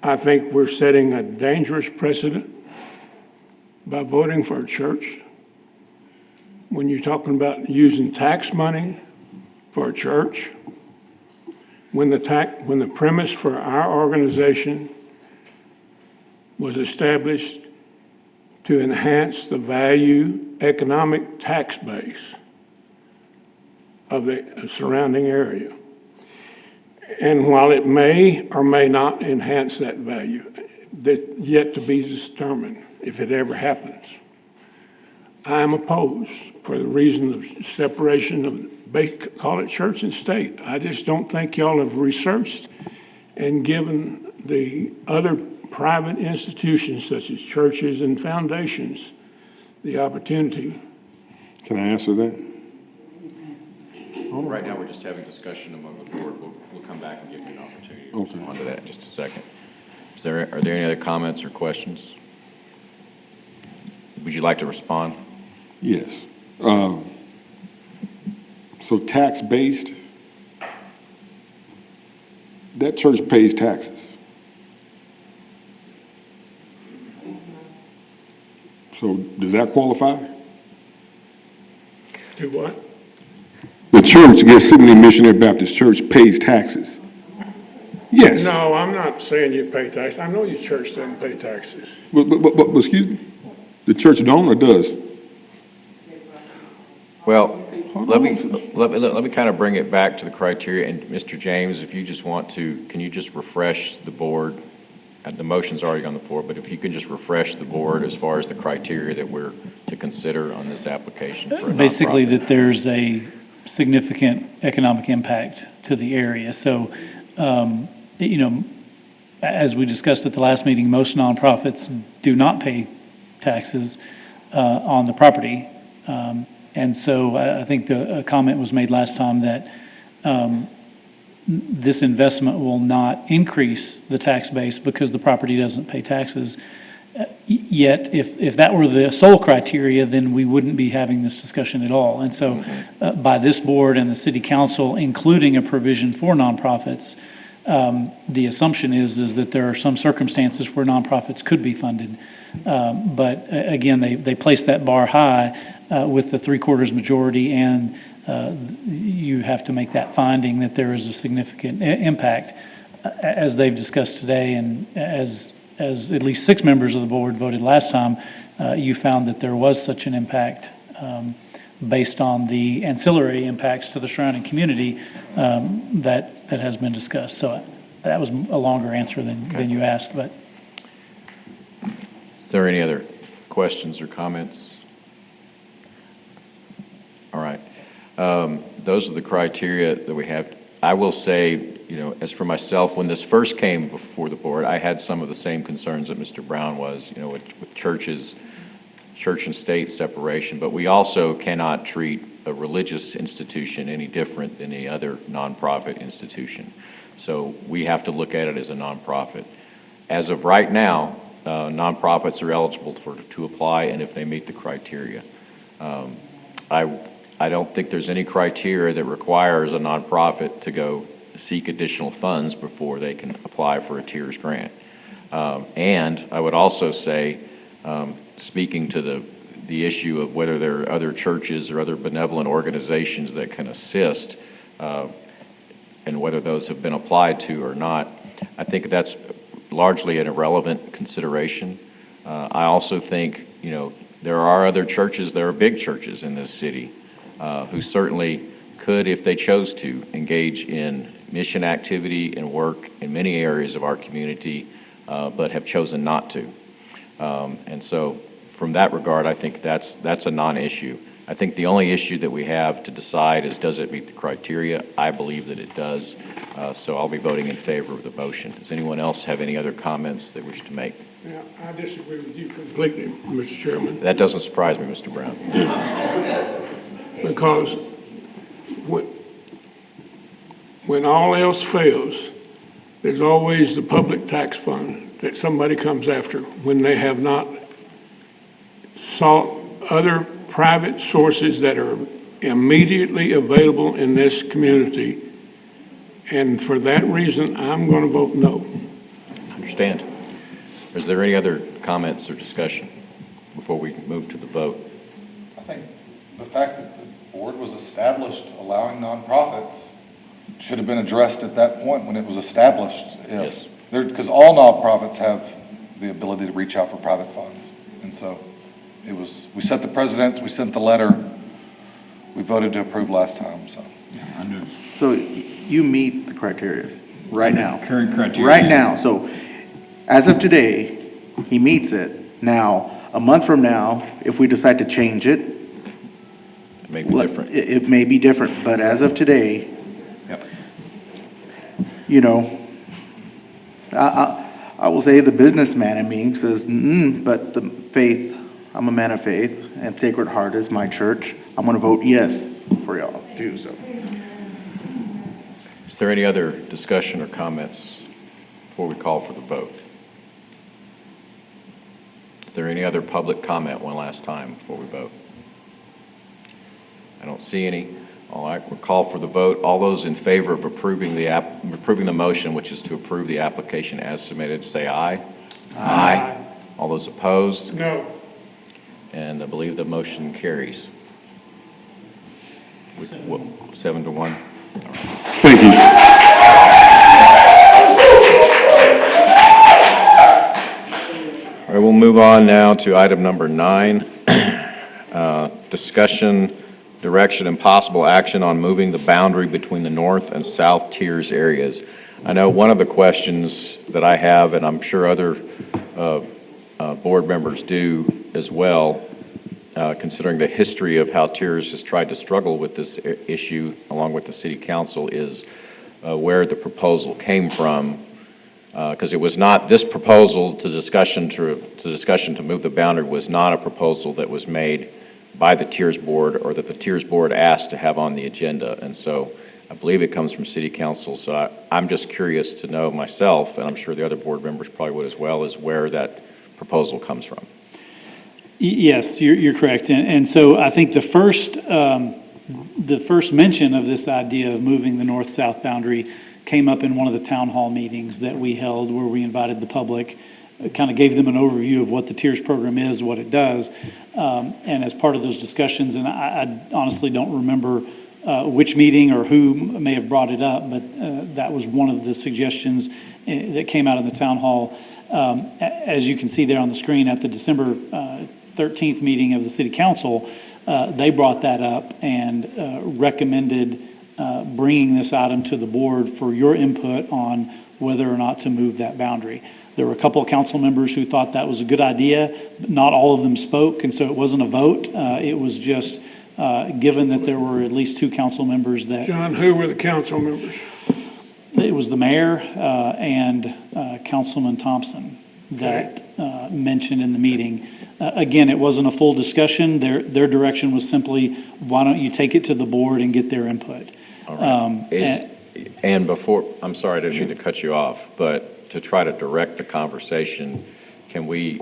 I think we're setting a dangerous precedent by voting for a church. When you're talking about using tax money for a church, when the premise for our organization was established to enhance the value, economic tax base of the surrounding area. And while it may or may not enhance that value, that's yet to be determined if it ever happens. I am opposed for the reason of separation of, call it church and state. I just don't think y'all have researched and given the other private institutions such as churches and foundations the opportunity. Can I answer that? Right now, we're just having discussion among the board. We'll come back and give you an opportunity to Okay. respond to that in just a second. Are there any other comments or questions? Would you like to respond? Yes. So tax-based, that church pays taxes. So does that qualify? Do what? The church, Gethsemane Missionary Baptist Church, pays taxes. Yes. No, I'm not saying you pay taxes. I know your church doesn't pay taxes. But excuse me, the church don't or does? Well, let me kind of bring it back to the criteria, and Mr. James, if you just want to, can you just refresh the board? The motion's already on the floor, but if you could just refresh the board as far as the criteria that we're to consider on this application for a nonprofit. Basically, that there's a significant economic impact to the area. So, you know, as we discussed at the last meeting, most nonprofits do not pay taxes on the property. And so I think a comment was made last time that this investment will not increase the tax base because the property doesn't pay taxes. Yet, if that were the sole criteria, then we wouldn't be having this discussion at all. And so by this board and the city council, including a provision for nonprofits, the assumption is that there are some circumstances where nonprofits could be funded. But again, they place that bar high with the 3/4 majority, and you have to make that finding that there is a significant impact, as they've discussed today, and as at least 6 members of the board voted last time, you found that there was such an impact based on the ancillary impacts to the surrounding community that has been discussed. So that was a longer answer than you asked, but. Is there any other questions or comments? All right. Those are the criteria that we have. I will say, you know, as for myself, when this first came before the board, I had some of the same concerns that Mr. Brown was, you know, with churches, church and state separation, but we also cannot treat a religious institution any different than any other nonprofit institution. So we have to look at it as a nonprofit. As of right now, nonprofits are eligible to apply, and if they meet the criteria. I don't think there's any criteria that requires a nonprofit to go seek additional funds before they can apply for a TIRZ grant. And I would also say, speaking to the issue of whether there are other churches or other benevolent organizations that can assist, and whether those have been applied to or not, I think that's largely an irrelevant consideration. I also think, you know, there are other churches, there are big churches in this city who certainly could, if they chose to, engage in mission activity and work in many areas of our community, but have chosen not to. And so from that regard, I think that's a non-issue. I think the only issue that we have to decide is, does it meet the criteria? I believe that it does, so I'll be voting in favor of the motion. Does anyone else have any other comments they wish to make? Yeah, I disagree with you completely, Mr. Chairman, That doesn't surprise me, Mr. Brown. because when all else fails, there's always the public tax fund that somebody comes after when they have not sought other private sources that are immediately available in this community. And for that reason, I'm going to vote no. Understand. Is there any other comments or discussion before we move to the vote? I think the fact that the board was established allowing nonprofits should have been addressed at that point when it was established. Yes. Because all nonprofits have the ability to reach out for private funds. And so we set the precedents, we sent the letter, we voted to approve last time, so. So you meet the criteria right now? Current criteria. Right now. So as of today, he meets it. Now, a month from now, if we decide to change it, It may be different. it may be different, but as of today, Yep. you know, I will say the businessman in me says, but the faith, I'm a man of faith, and Sacred Heart is my church. I'm going to vote yes for y'all too, so. Is there any other discussion or comments before we call for the vote? Is there any other public comment one last time before we vote? I don't see any. All right, we'll call for the vote. All those in favor of approving the motion, which is to approve the application as submitted, say aye. Aye. All those opposed? No. And I believe the motion carries. 7-1. Thank you. All right, we'll move on now to item number 9. Discussion, direction, and possible action on moving the boundary between the north and south tiers areas. I know one of the questions that I have, and I'm sure other board members do as well, considering the history of how TIRZ has tried to struggle with this issue along with the city council, is where the proposal came from. Because it was not, this proposal to discussion to move the boundary was not a proposal that was made by the TIRZ Board or that the TIRZ Board asked to have on the agenda. And so I believe it comes from city council. So I'm just curious to know myself, and I'm sure the other board members probably would as well, is where that proposal comes from. Yes, you're correct. And so I think the first mention of this idea of moving the north-south boundary came up in one of the town hall meetings that we held where we invited the public, kind of gave them an overview of what the TIRZ program is, what it does. And as part of those discussions, and I honestly don't remember which meeting or who may have brought it up, but that was one of the suggestions that came out of the town hall. As you can see there on the screen, at the December 13th meeting of the city council, they brought that up and recommended bringing this item to the board for your input on whether or not to move that boundary. There were a couple of council members who thought that was a good idea, but not all of them spoke, and so it wasn't a vote. It was just given that there were at least 2 council members that... John, who were the council members? It was the mayor and Councilman Thompson that mentioned in the meeting. Again, it wasn't a full discussion. Their direction was simply, why don't you take it to the board and get their input? All right. And before, I'm sorry, I didn't mean to cut you off, but to try to direct the conversation, can you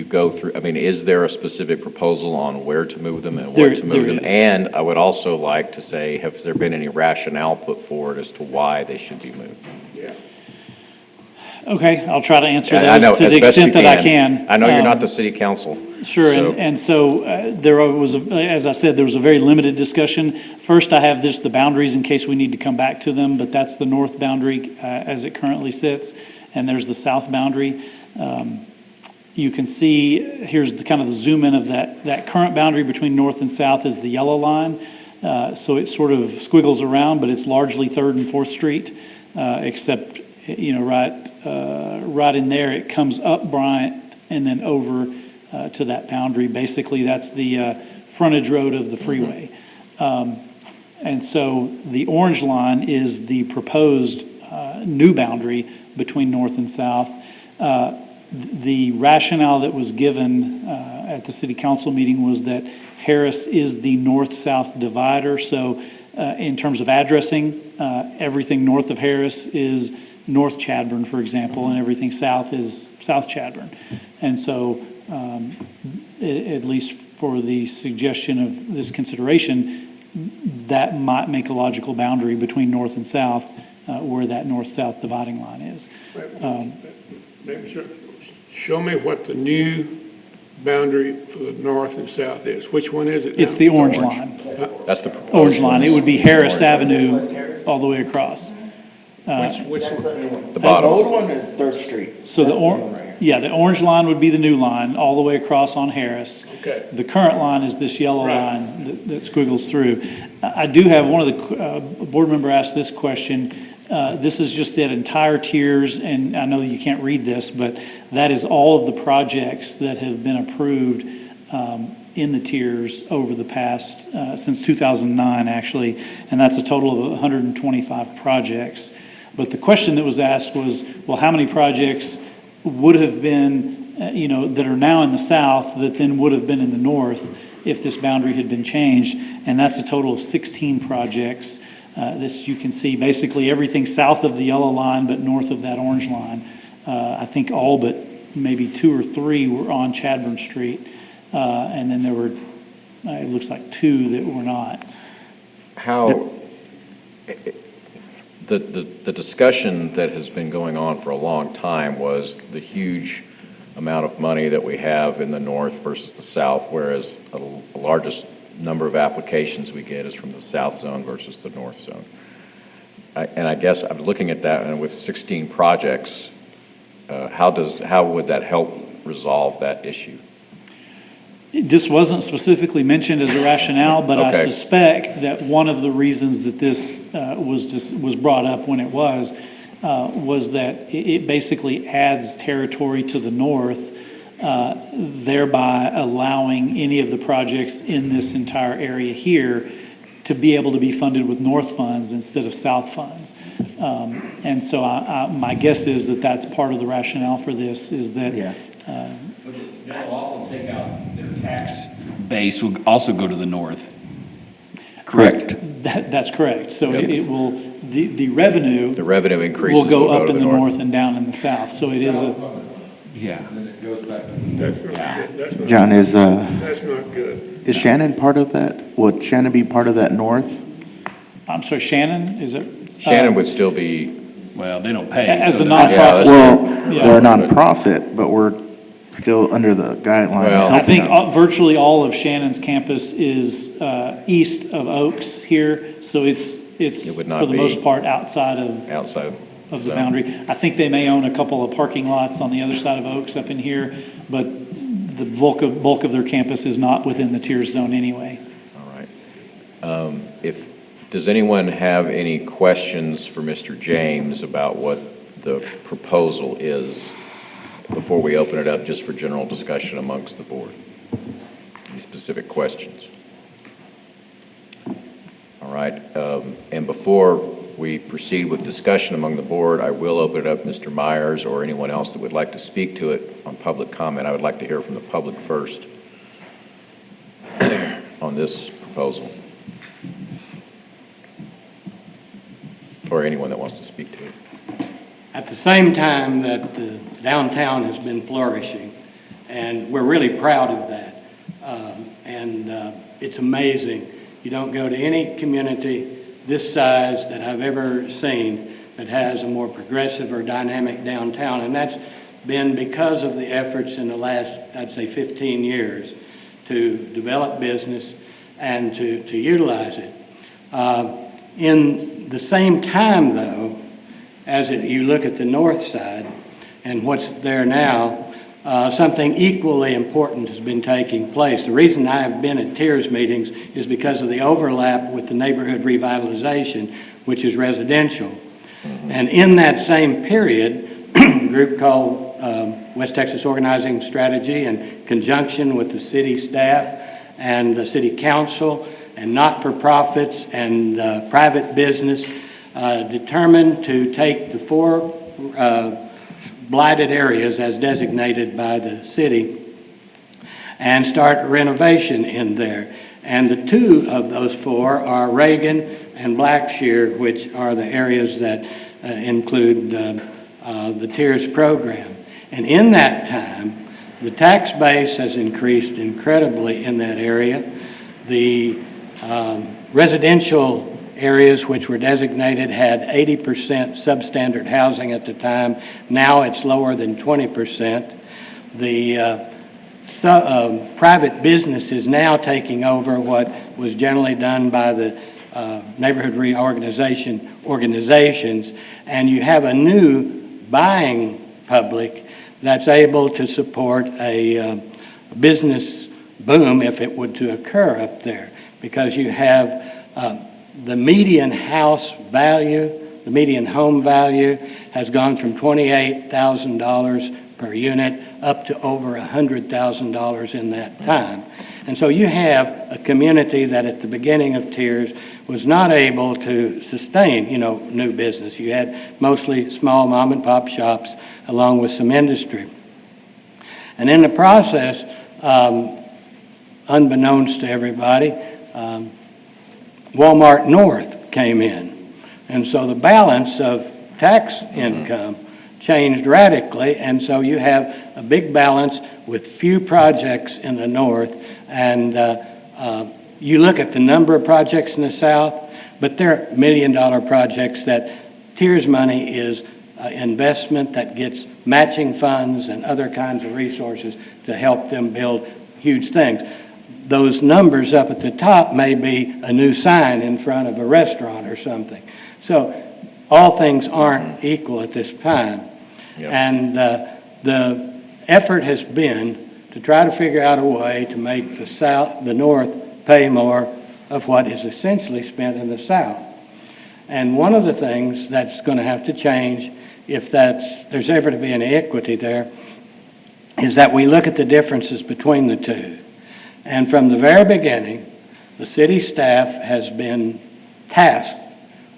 go through, is there a specific proposal on where to move them and what to move them? Is. And I would also like to say, have there been any rationale put forward as to why they should be moved? Yeah. Okay, I'll try to answer I know, those to as the best extent you that I can. I know you're not the city council. Sure, so- and so there was, as I said, there was a very limited discussion. First, I have the boundaries in case we need to come back to them, but that's the north boundary as it currently sits, and there's the south boundary. You can see, here's the kind of the zoom in of that current boundary between north and south is the yellow line. So it sort of squiggles around, but it's largely 3rd and 4th Street, except, right in there, it comes up Bryant and then over to that boundary. Basically, that's the frontage road of the freeway. And so the orange line is the proposed new boundary between north and south. The rationale that was given at the city council meeting was that Harris is the north-south divider. So in terms of addressing, everything north of Harris is North Chadbourn, for example, and everything south is South Chadbourn. And so at least for the suggestion of this consideration, that might make a logical boundary between north and south where that north-south dividing line is. Show me what the new boundary for the north and south is. Which one is it now? It's the orange line. That's the proposed Orange line. It would be Harris Orange. Avenue all the way across. Which one? The bottom. The old one is 3rd Street. So the That's one right here. Yeah, the orange line would be the new line, all the way across on Harris. Okay. The current line is this yellow Right. line that squiggles through. I do have, one of the, a board member asked this question. This is just that entire tiers, and I know you can't read this, but that is all of the projects that have been approved in the tiers over the past, since 2009, actually, and that's a total of 125 projects. But the question that was asked was, well, how many projects would have been, that are now in the south that then would have been in the north if this boundary had been changed? And that's a total of 16 projects. This, you can see basically everything south of the yellow line but north of that orange line. I think all but maybe 2 or 3 were on Chadbourne Street. And then there were, it looks like 2 that were not. How, the discussion that has been going on for a long time was the huge amount of money that we have in the north versus the south, whereas the largest number of applications we get is from the south zone versus the north zone. And I guess I'm looking at that, and with 16 projects, how would that help resolve that issue? This wasn't specifically mentioned as a rationale, but I Okay. suspect that one of the reasons that this was brought up when it was that it basically adds territory to the north, thereby allowing any of the projects in this entire area here to be able to be funded with north funds instead of south funds. And so my guess is that that's part of the rationale for this, is that They'll also take out their tax base, will also go to the north. Correct. That's correct. So Yes. it will, the revenue The revenue increases will go up to in the north and down in the south. So it is a, Yeah. That's not good. That's not- John, That's not good. is Shannon part of that? Would Shannon be part of that north? I'm sorry, Shannon, is it? Shannon would still be, Well, they don't pay. As so a they're- nonprofit. Well, Yeah. they're a nonprofit, but we're still under the guideline. Well, of I think helping them. virtually all of Shannon's campus is east of Oaks here, so it's It would not for the be most part outside outside of the zone. boundary. I think they may own a couple of parking lots on the other side of Oaks up in here, but the bulk of their campus is not within the TIRZ zone anyway. All right. Does anyone have any questions for Mr. James about what the proposal is before we open it up just for general discussion amongst the board? Any specific questions? All right. And before we proceed with discussion among the board, I will open it up, Mr. Myers, or anyone else that would like to speak to it on public comment. I would like to hear from the public first on this proposal. Or anyone that wants to speak to it. At the same time that the downtown has been flourishing, and we're really proud of that. It's amazing. You don't go to any community this size that I've ever seen that has a more progressive or dynamic downtown, and that's been because of the efforts in the last, I'd say, 15 years to develop business and to utilize it. In the same time, though, as you look at the north side and what's there now, something equally important has been taking place. The reason I have been at TIRZ meetings is because of the overlap with the neighborhood revitalization, which is residential. And in that same period, a group called West Texas Organizing Strategy, in conjunction with the city staff and the city council and not-for-profits and private business, determined to take the 4 blighted areas as designated by the city and start renovation in there. And the 2 of those 4 are Reagan and Blackshear, which are the areas that include the TIRZ program. And in that time, the tax base has increased incredibly in that area. The residential areas which were designated had 80% substandard housing at the time. Now it's lower than 20%. The private business is now taking over what was generally done by the neighborhood reorganization organizations, and you have a new buying public that's able to support a business boom if it were to occur up there, because you have the median house value, the median home value has gone from $28,000 per unit up to over $100,000 in that time. And so you have a community that at the beginning of TIRZ was not able to sustain, new business. You had mostly small mom and pop shops along with some industry. And in the process, unbeknownst to everybody, Walmart North came in. And so the balance of tax income changed radically, and so you have a big balance with few projects in the north, and you look at the number of projects in the south, but they're $1 million projects that TIRZ money is investment that gets matching funds and other kinds of resources to help them build huge things. Those numbers up at the top may be a new sign in front of a restaurant or something. So all things aren't equal at this time. Yep. And the effort has been to try to figure out a way to make the north pay more of what is essentially spent in the south. And one of the things that's going to have to change, if there's ever to be any equity there, is that we look at the differences between the two. And from the very beginning, the city staff has been tasked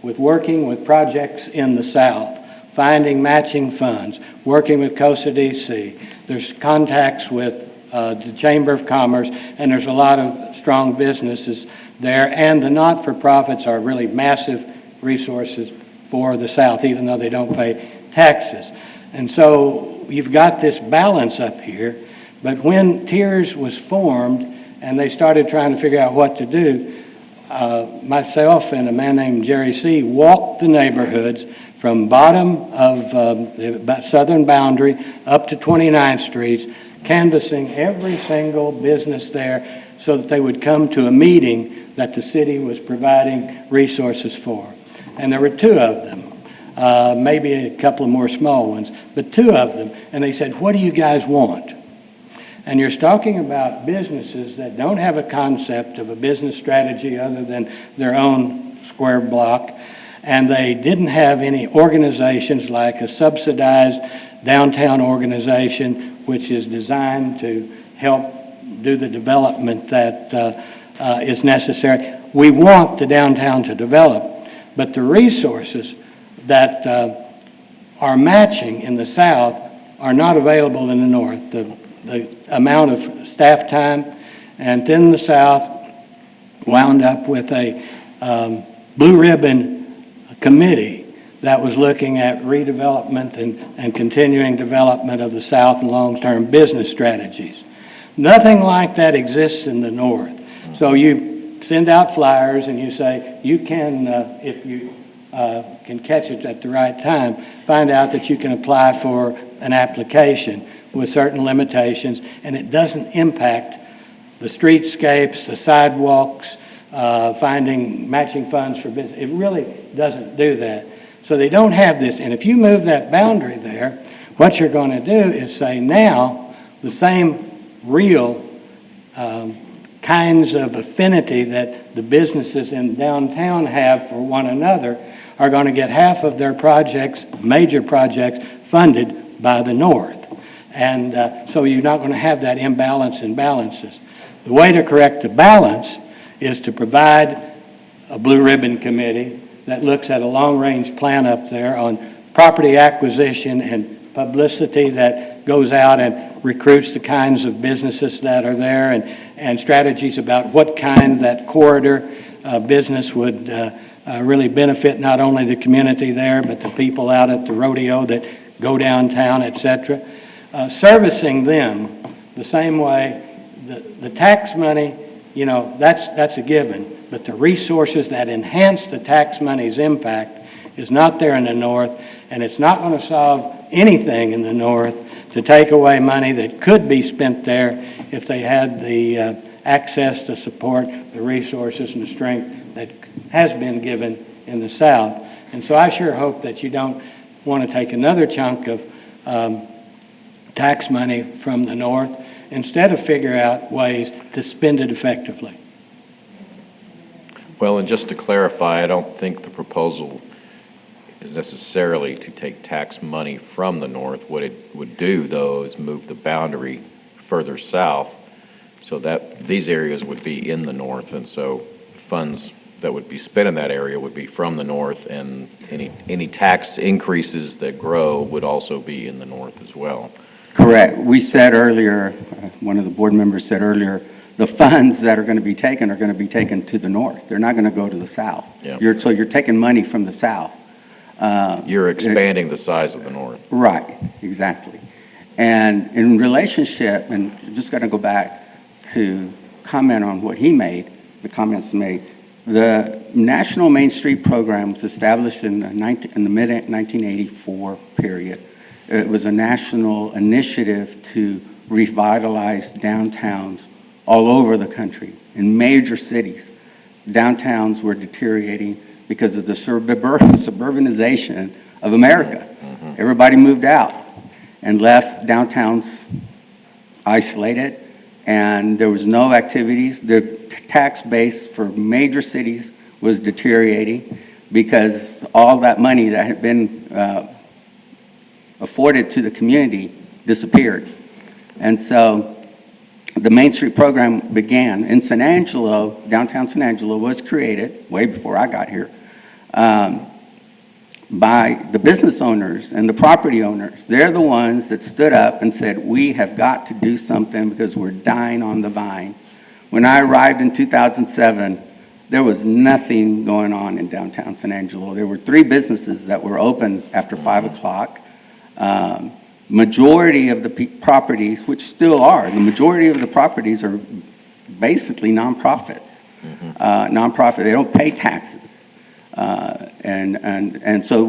with working with projects in the south, finding matching funds, working with COSA DC. There's contacts with the Chamber of Commerce, and there's a lot of strong businesses there, and the not-for-profits are really massive resources for the south, even though they don't pay taxes. And so you've got this balance up here, but when TIRZ was formed and they started trying to figure out what to do, myself and a man named Jerry C. walked the neighborhoods from bottom of the southern boundary up to 29th Street, canvassing every single business there so that they would come to a meeting that the city was providing resources for. And there were two of them, maybe a couple of more small ones, but two of them. And they said, "What do you guys want?" And you're talking about businesses that don't have a concept of a business strategy other than their own square block. And they didn't have any organizations like a subsidized downtown organization, which is designed to help do the development that is necessary. We want the downtown to develop, but the resources that are matching in the south are not available in the north. The amount of staff time, and then the south wound up with a blue ribbon committee that was looking at redevelopment and continuing development of the south and long-term business strategies. Nothing like that exists in the north. So you send out flyers and you say, you can, if you can catch it at the right time, find out that you can apply for an application with certain limitations, and it doesn't impact the streetscapes, the sidewalks, finding matching funds for business. It really doesn't do that. So they don't have this, and if you move that boundary there, what you're going to do is say now the same real kinds of affinity that the businesses in downtown have for one another are going to get half of their projects, major projects, funded by the north. And so you're not going to have that imbalance in balances. The way to correct the balance is to provide a blue ribbon committee that looks at a long-range plan up there on property acquisition and publicity that goes out and recruits the kinds of businesses that are there, and strategies about what kind that corridor business would really benefit not only the community there, but the people out at the rodeo that go downtown, etc. Servicing them the same way. The tax money, that's a given, but the resources that enhance the tax money's impact is not there in the north, and it's not going to solve anything in the north to take away money that could be spent there if they had the access, the support, the resources, and the strength that has been given in the south. And so I sure hope that you don't want to take another chunk of tax money from the north instead of figure out ways to spend it effectively. Well, and just to clarify, I don't think the proposal is necessarily to take tax money from the north. What it would do, though, is move the boundary further south so that these areas would be in the north, and so funds that would be spent in that area would be from the north, and any tax increases that grow would also be in the north as well. Correct. We said earlier, one of the board members said earlier, the funds that are going to be taken to the north. They're not going to go to the south. Yeah. So you're taking money from the south. You're expanding the size of the north. Right, exactly. And in relationship, and just got to go back to comment on what he made, the comments made, the National Main Street Program was established in the mid-1984 period. It was a national initiative to revitalize downtowns all over the country. In major cities, downtowns were deteriorating because of the suburbanization of America. Mm-hmm. Everybody moved out and left downtowns isolated, and there was no activities. The tax base for major cities was deteriorating because all that money that had been afforded to the community disappeared. And so the Main Street program began in San Angelo. Downtown San Angelo was created way before I got here by the business owners and the property owners. They're the ones that stood up and said, we have got to do something because we're dying on the vine. When I arrived in 2007, there was nothing going on in downtown San Angelo. There were 3 businesses that were open after 5 o'clock. Majority of the properties, which still are, the majority of the properties are basically nonprofits. Nonprofit, they don't pay taxes. And so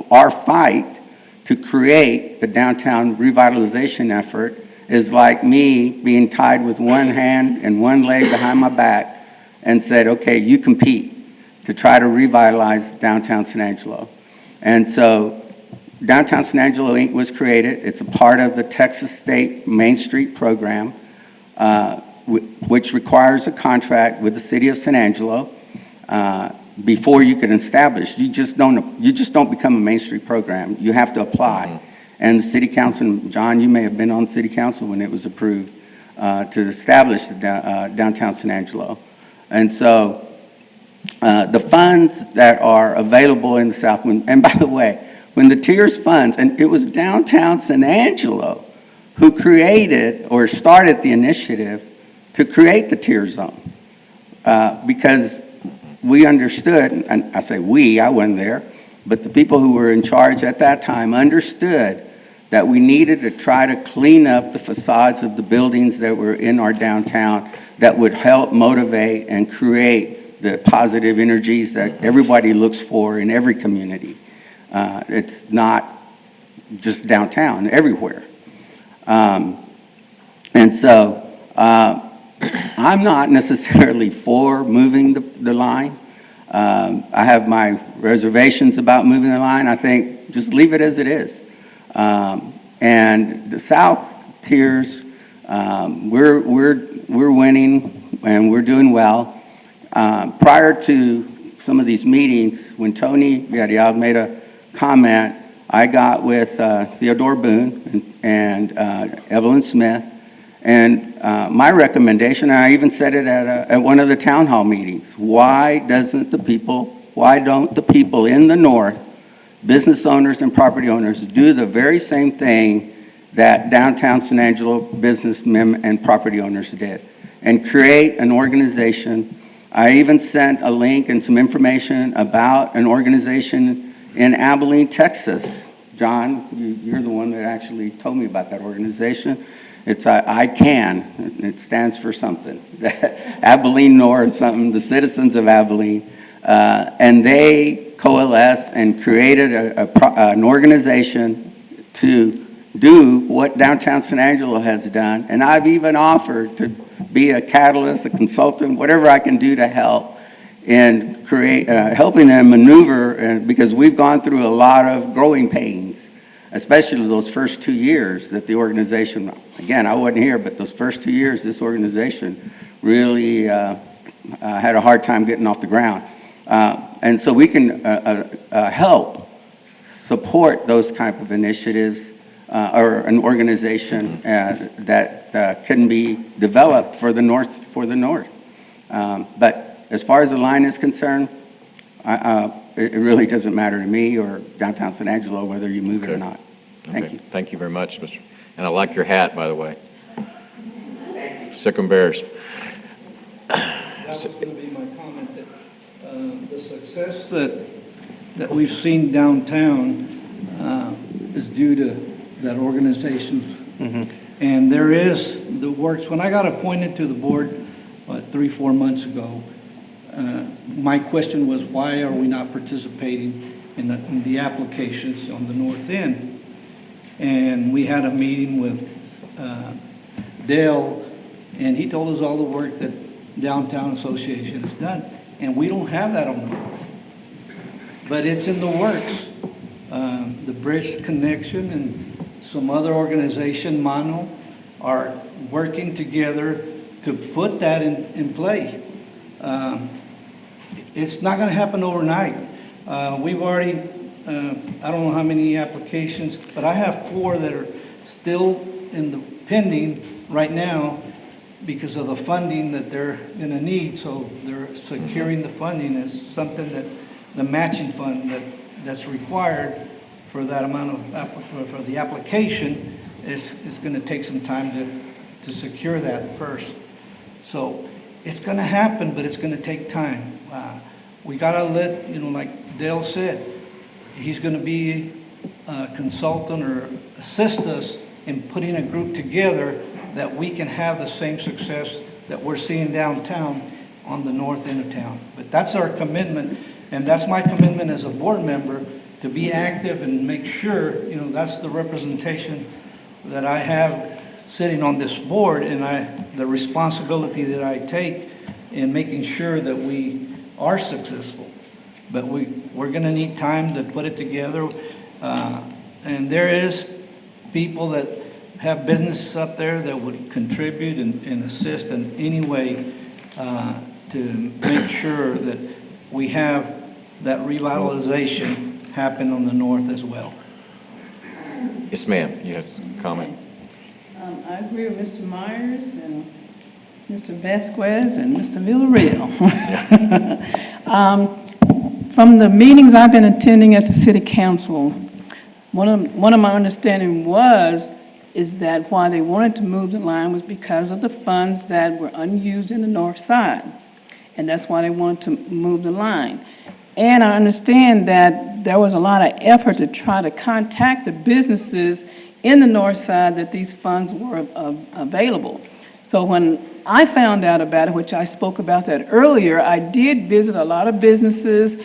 our fight to create the downtown revitalization effort is like me being tied with one hand and one leg behind my back and said, okay, you compete to try to revitalize downtown San Angelo. And so Downtown San Angelo Inc. was created. It's a part of the Texas State Main Street program, which requires a contract with the city of San Angelo before you can establish. You just don't become a Main Street program. You have to apply. And the city council, John, you may have been on city council when it was approved to establish downtown San Angelo. And so the funds that are available in the South, and by the way, when the TIRZ funds, and it was downtown San Angelo who created or started the initiative to create the TIRZ zone, because we understood, and I say we, I wasn't there, but the people who were in charge at that time understood that we needed to try to clean up the facades of the buildings that were in our downtown that would help motivate and create the positive energies that everybody looks for in every community. It's not just downtown, everywhere. And so I'm not necessarily for moving the line. I have my reservations about moving the line. I think just leave it as it is. And the South TIRZ, we're winning and we're doing well. Prior to some of these meetings, when Tony Villarreal made a comment, I got with Theodore Boone and Evelyn Smith, and my recommendation, and I even said it at one of the town hall meetings, why don't the people in the north, business owners and property owners, do the very same thing that downtown San Angelo businessmen and property owners did, and create an organization. I even sent a link and some information about an organization in Abilene, Texas. John, you're the one that actually told me about that organization. It's I CAN. It stands for something. Abilene North, something, the citizens of Abilene. And they coalesced and created an organization to do what downtown San Angelo has done. And I've even offered to be a catalyst, a consultant, whatever I can do to help in helping them maneuver, because we've gone through a lot of growing pains especially those first 2 years that the organization, again, I wasn't here, but those first 2 years, this organization really had a hard time getting off the ground. And so we can help support those type of initiatives or an organization that can be developed for the North. But as far as the line is concerned, it really doesn't matter to me or downtown San Angelo whether you move it or not. Thank you. Thank you very much, Mr. And I like your hat, by the way. Sic 'em Bears. That was going to be my comment, that the success that we've seen downtown is due to that organization. And there is the works. When I got appointed to the board 3-4 months ago, my question was, why are we not participating in the applications on the north end? And we had a meeting with Dale, and he told us all the work that Downtown Association has done, and we don't have that on the north. But it's in the works. The Bridge Connection and some other organization, Mano, are working together to put that in play. It's not going to happen overnight. We've already, I don't know how many applications, but I have 4 that are still in the pending right now because of the funding that they're going to need. So they're securing the funding as something that the matching fund that's required for that amount of, for the application is going to take some time to secure that first. So it's going to happen, but it's going to take time. We got to let, like Dale said, he's going to be a consultant or assist us in putting a group together that we can have the same success that we're seeing downtown on the north end of town. But that's our commitment, and that's my commitment as a board member, to be active and make sure, that's the representation that I have sitting on this board, and the responsibility that I take in making sure that we are successful. But we're going to need time to put it together, and there is people that have businesses up there that would contribute and assist in any way to make sure that we have that revitalization happen on the north as well. Yes, ma'am. You have a comment? I agree with Mr. Myers and Mr. Vasquez and Mr. Villarreal. From the meetings I've been attending at the city council, one of my understanding is that why they wanted to move the line was because of the funds that were unused in the north side. And that's why they wanted to move the line. And I understand that there was a lot of effort to try to contact the businesses in the north side that these funds were available. So when I found out about it, which I spoke about that earlier, I did visit a lot of businesses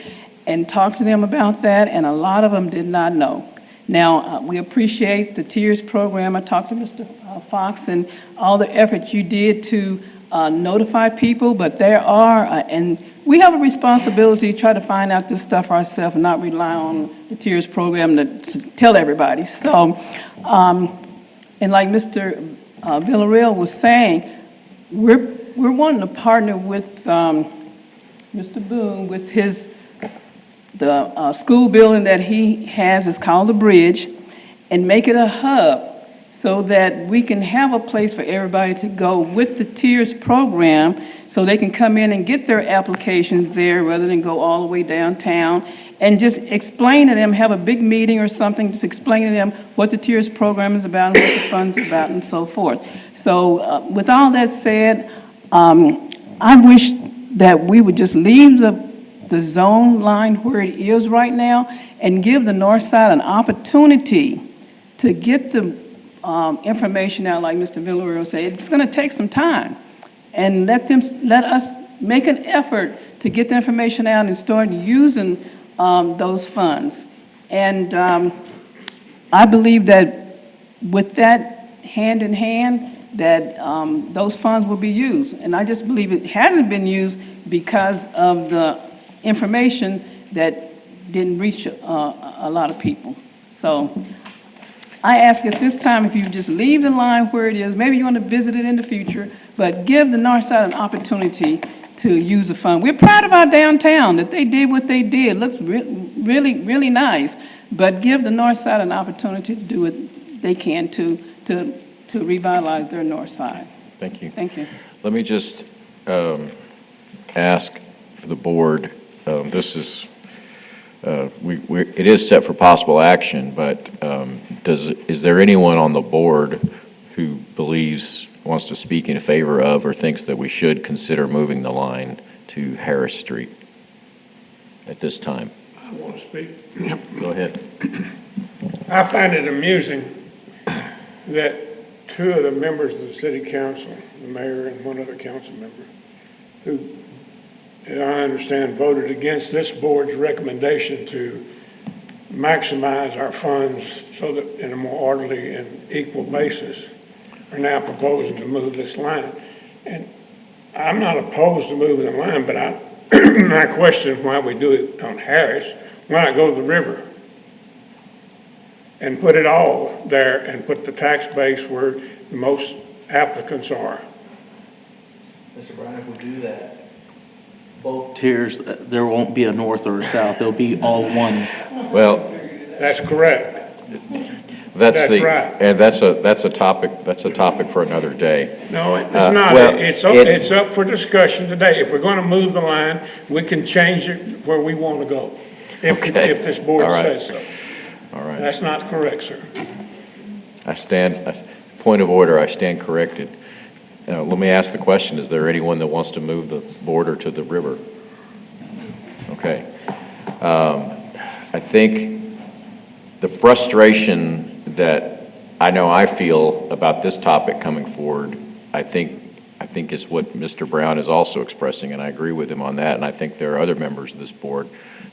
and talk to them about that, and a lot of them did not know. Now, we appreciate the TIRZ program. I talked to Mr. Fox and all the efforts you did to notify people, but there are, and we have a responsibility to try to find out this stuff ourselves and not rely on the TIRZ program to tell everybody. So, and like Mr. Villarreal was saying, we're wanting to partner with Mr. Boone with the school building that he has is called the Bridge, and make it a hub so that we can have a place for everybody to go with the TIRZ program so they can come in and get their applications there rather than go all the way downtown, and just explain to them, have a big meeting or something, just explain to them what the TIRZ program is about and what the funds are about and so forth. So with all that said, I wish that we would just leave the zone line where it is right now and give the north side an opportunity to get the information out, like Mr. Villarreal said. It's going to take some time, and let us make an effort to get the information out and start using those funds. And I believe that with that hand in hand, that those funds will be used. And I just believe it hasn't been used because of the information that didn't reach a lot of people. So I ask at this time if you just leave the line where it is. Maybe you want to visit it in the future, but give the north side an opportunity to use the fund. We're proud of our downtown, that they did what they did. Looks really, really nice. But give the north side an opportunity to do what they can to revitalize their north side. Thank you. Thank you. Let me just ask for the board, this is, it is set for possible action, but is there anyone on the board who wants to speak in favor of or thinks that we should consider moving the line to Harris Street at this time? I want to speak. Go ahead. I find it amusing that two of the members of the city council, the mayor and one other council member, who, and I understand, voted against this board's recommendation to maximize our funds so that in a more orderly and equal basis, are now proposing to move this line. And I'm not opposed to moving the line, but I question why we do it on Harris. Why not go to the river and put it all there and put the tax base where the most applicants are? Mr. Brown, if we do that, both tiers, there won't be a north or a south, they'll be all one. Well, That's correct. that's right. and that's a topic for another day. No, it's not. well, It's up for discussion today. If we're going to move the line, we can change it where we want to go, if this board All right. says so. All right. That's not correct, sir. Point of order, I stand corrected. Let me ask the question, is there anyone that wants to move the border to the river? Okay. I think the frustration that I know I feel about this topic coming forward, I think is what Mr. Brown is also expressing, and I agree with him on that, and I think there are other members of this board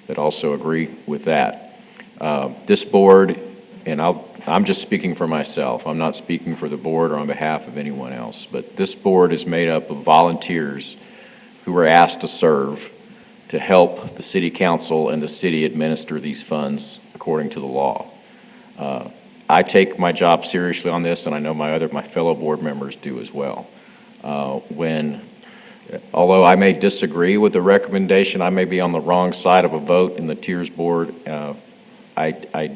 that also agree with that. This board, and I'm just speaking for myself, I'm not speaking for the board or on behalf of anyone else, but this board is made up of volunteers who were asked to serve to help the city council and the city administer these funds according to the law. I take my job seriously on this, and I know my fellow board members do as well. Although I may disagree with the recommendation, I may be on the wrong side of a vote in the TIRZ Board, I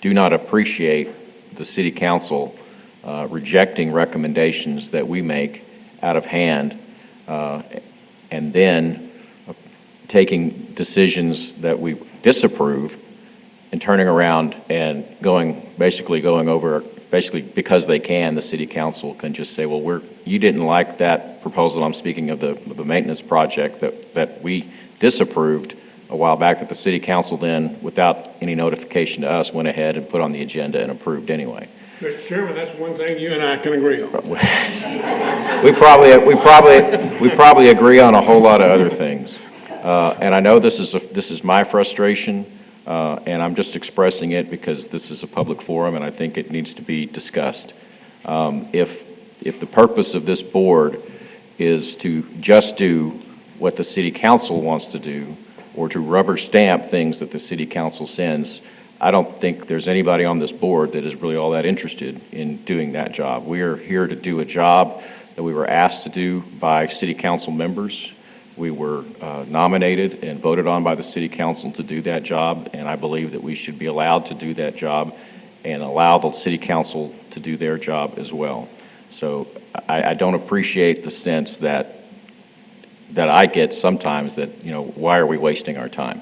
do not appreciate the city council rejecting recommendations that we make out of hand, and then taking decisions that we disapprove and turning around and basically because they can, the city council can just say, well, you didn't like that proposal. I'm speaking of the maintenance project that we disapproved a while back, that the city council then, without any notification to us, went ahead and put on the agenda and approved anyway. Mr. Chairman, that's one thing you and I can agree on. We probably agree on a whole lot of other things. And I know this is my frustration, and I'm just expressing it because this is a public forum and I think it needs to be discussed. If the purpose of this board is to just do what the city council wants to do, or to rubber stamp things that the city council sends, I don't think there's anybody on this board that is really all that interested in doing that job. We are here to do a job that we were asked to do by city council members. We were nominated and voted on by the city council to do that job, and I believe that we should be allowed to do that job and allow the city council to do their job as well. So I don't appreciate the sense that I get sometimes that, why are we wasting our time?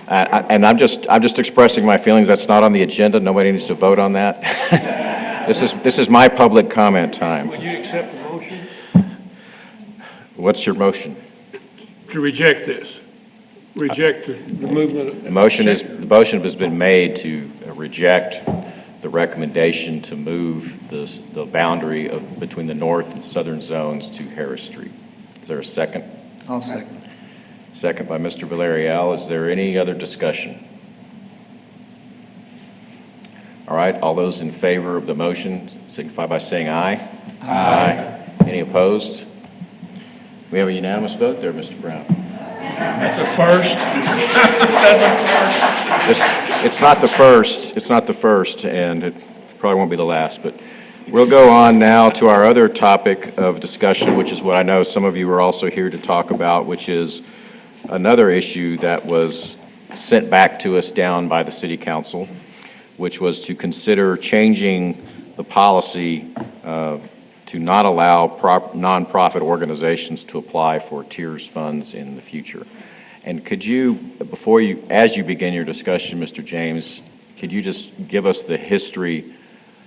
And I'm just expressing my feelings. That's not on the agenda. Nobody needs to vote on that. This is my public comment time. Will you accept the motion? What's your motion? To reject this. Reject the movement. The motion has been made to reject the recommendation to move the boundary between the north and southern zones to Harris Street. Is there a second? I'll second. Second by Mr. Villarreal. Is there any other discussion? All right, all those in favor of the motion signify by saying aye. Aye. Any opposed? We have a unanimous vote there, Mr. Brown. That's a first. That's a first. it's not the first, and it probably won't be the last, but we'll go on now to our other topic of discussion, which is what I know some of you are also here to talk about, which is another issue that was sent back to us down by the city council, which was to consider changing the policy to not allow nonprofit organizations to apply for TIRZ funds in the future. And could you, as you begin your discussion, Mr. James, could you just give us the history?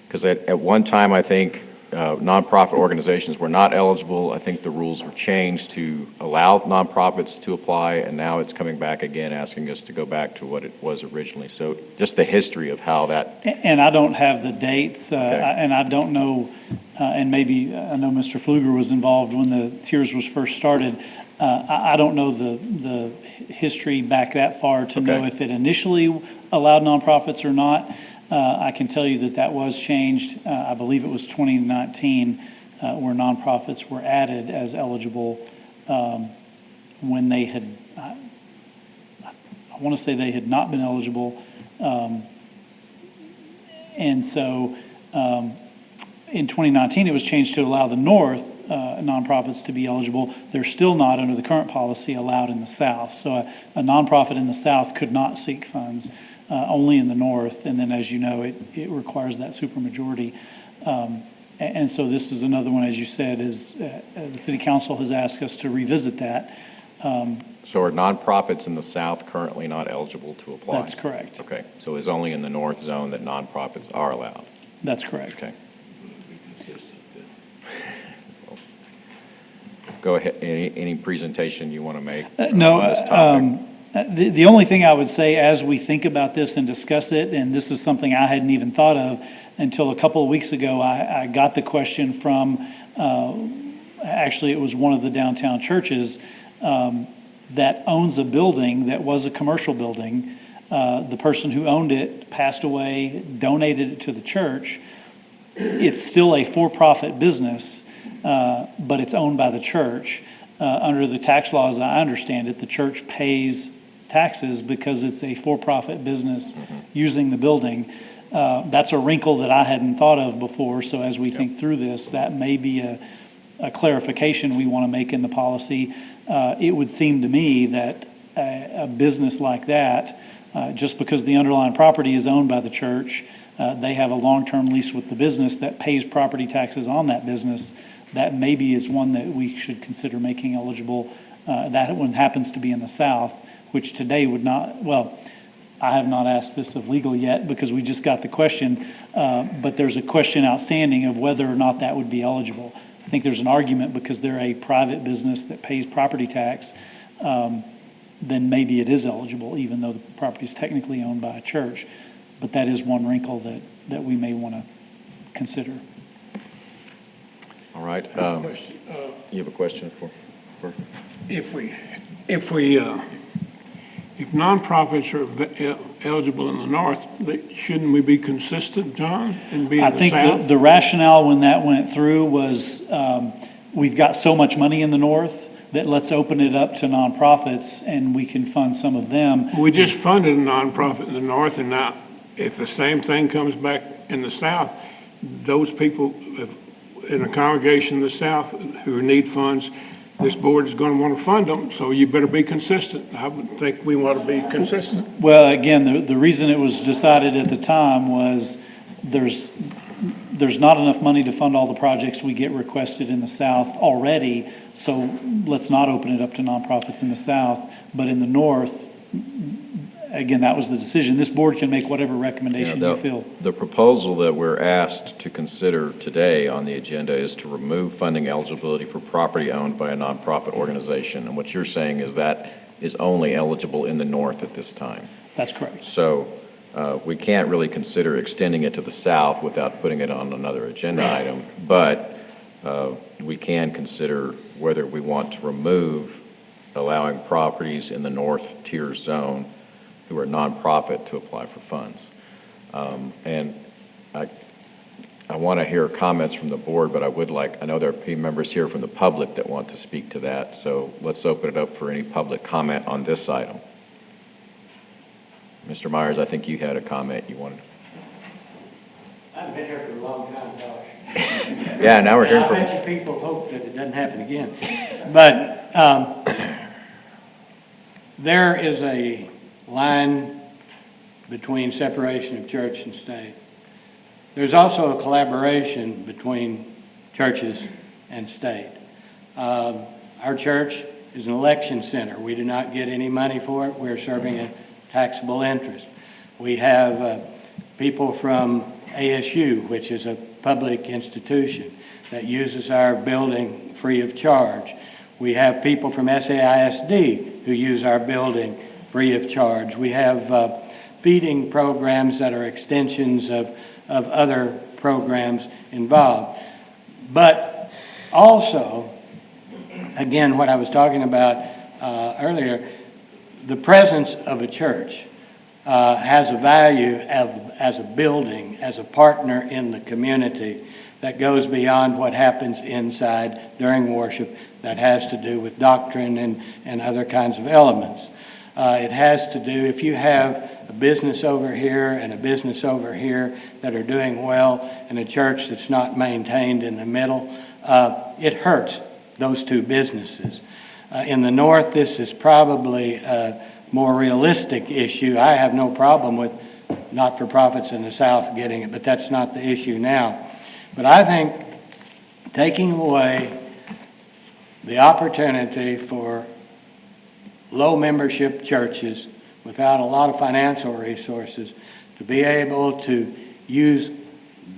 Because at one time, I think nonprofit organizations were not eligible. I think the rules were changed to allow nonprofits to apply, and now it's coming back again, asking us to go back to what it was originally. So just the history of how that. And I don't have the dates, Okay. and I don't know, and maybe I know Mr. Pfluger was involved when the TIRZ was first started. I don't know the history back that far to know Okay. if it initially allowed nonprofits or not. I can tell you that was changed. I believe it was 2019 where nonprofits were added as eligible when they had, I want to say they had not been eligible. And so in 2019, it was changed to allow the North nonprofits to be eligible. They're still not, under the current policy, allowed in the South. So a nonprofit in the South could not seek funds, only in the North. And then, as you know, it requires that supermajority. And so this is another one, as you said, is the City Council has asked us to revisit that. So are nonprofits in the South currently not eligible to apply? That's correct. Okay, so it's only in the North Zone that nonprofits are allowed? That's correct. Okay. Go ahead, any presentation you want to make No, on this topic? the only thing I would say as we think about this and discuss it, and this is something I hadn't even thought of until a couple of weeks ago, I got the question from, actually it was one of the downtown churches that owns a building that was a commercial building. The person who owned it passed away, donated it to the church. It's still a for-profit business, but it's owned by the church. Under the tax laws, I understand it, the church pays taxes because it's a for-profit business using the building. That's a wrinkle that I hadn't thought of before, so as we think through this, that may be a clarification we want to make in the policy. It would seem to me that a business like that, just because the underlying property is owned by the church, they have a long-term lease with the business that pays property taxes on that business. That maybe is one that we should consider making eligible. That one happens to be in the South, which today would not, well, I have not asked this of legal yet because we just got the question, but there's a question outstanding of whether or not that would be eligible. I think there's an argument because they're a private business that pays property tax, then maybe it is eligible, even though the property is technically owned by a church. But that is one wrinkle that we may want to consider. All right. You have a question for? If nonprofits are eligible in the North, shouldn't we be consistent, John, and be in the South? I think the rationale when that went through was we've got so much money in the North that let's open it up to nonprofits and we can fund some of them. We just funded a nonprofit in the North, and now if the same thing comes back in the South, those people in a congregation in the South who need funds, this board is going to want to fund them, so you better be consistent. I would think we want to be consistent. Well, again, the reason it was decided at the time was there's not enough money to fund all the projects we get requested in the South already, so let's not open it up to nonprofits in the South. But in the North, again, that was the decision. This board can make whatever recommendation you feel. The proposal that we're asked to consider today on the agenda is to remove funding eligibility for property owned by a nonprofit organization. And what you're saying is that is only eligible in the North at this time. That's correct. So we can't really consider extending it to the South without putting it on another agenda item. But we can consider whether we want to remove allowing properties in the North Tier zone who are nonprofit to apply for funds. And I want to hear comments from the board, but I know there are members here from the public that want to speak to that, so let's open it up for any public comment on this item. Mr. Myers, I think you had a comment you wanted. I've been here for a long time, Josh. Yeah, now we're hearing from. I bet you people hope that it doesn't happen again. But there is a line between separation of church and state. There's also a collaboration between churches and state. Our church is an election center. We do not get any money for it. We're serving a taxable interest. We have people from ASU, which is a public institution that uses our building free of charge. We have people from SAISD who use our building free of charge. We have feeding programs that are extensions of other programs involved. But also, again, what I was talking about earlier, the presence of a church has a value as a building, as a partner in the community that goes beyond what happens inside during worship that has to do with doctrine and other kinds of elements. It has to do, if you have a business over here and a business over here that are doing well and a church that's not maintained in the middle, it hurts those two businesses. In the north, this is probably a more realistic issue. I have no problem with not-for-profits in the south getting it, but that's not the issue now. But I think taking away the opportunity for low membership churches without a lot of financial resources to be able to use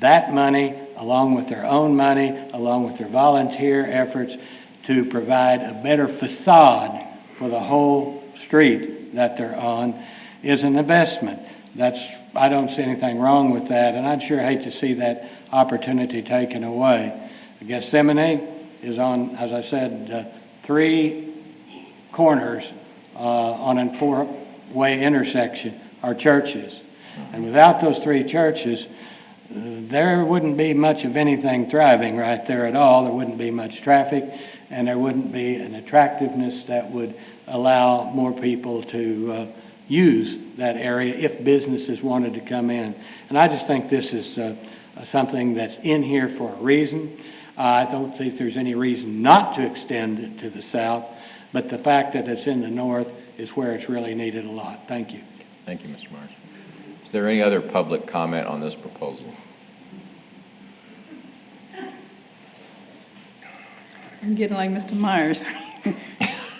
that money along with their own money, along with their volunteer efforts to provide a better facade for the whole street that they're on is an investment. I don't see anything wrong with that, and I'd sure hate to see that opportunity taken away. Gethsemane is on, as I said, 3 corners on a 4-way intersection are churches. And without those 3 churches, there wouldn't be much of anything thriving right there at all. There wouldn't be much traffic, and there wouldn't be an attractiveness that would allow more people to use that area if businesses wanted to come in. And I just think this is something that's in here for a reason. I don't think there's any reason not to extend it to the south, but the fact that it's in the north is where it's really needed a lot. Thank you. Thank you, Mr. Myers. Is there any other public comment on this proposal? I'm getting like Mr. Myers.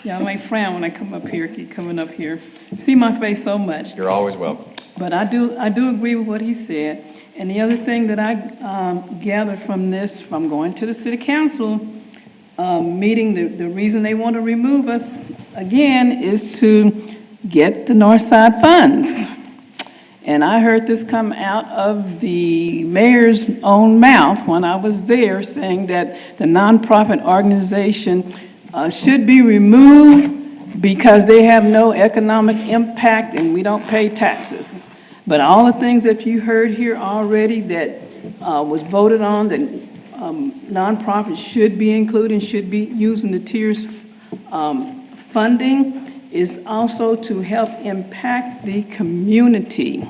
Y'all might frown when I come up here, keep coming up here. See my face so much. You're always welcome. But I do agree with what he said. And the other thing that I gathered from this, from going to the city council meeting, the reason they want to remove us again is to get the north side funds. And I heard this come out of the mayor's own mouth when I was there, saying that the nonprofit organization should be removed because they have no economic impact and we don't pay taxes. But all the things that you heard here already that was voted on, that nonprofits should be included, should be using the TIRZ funding, is also to help impact the community.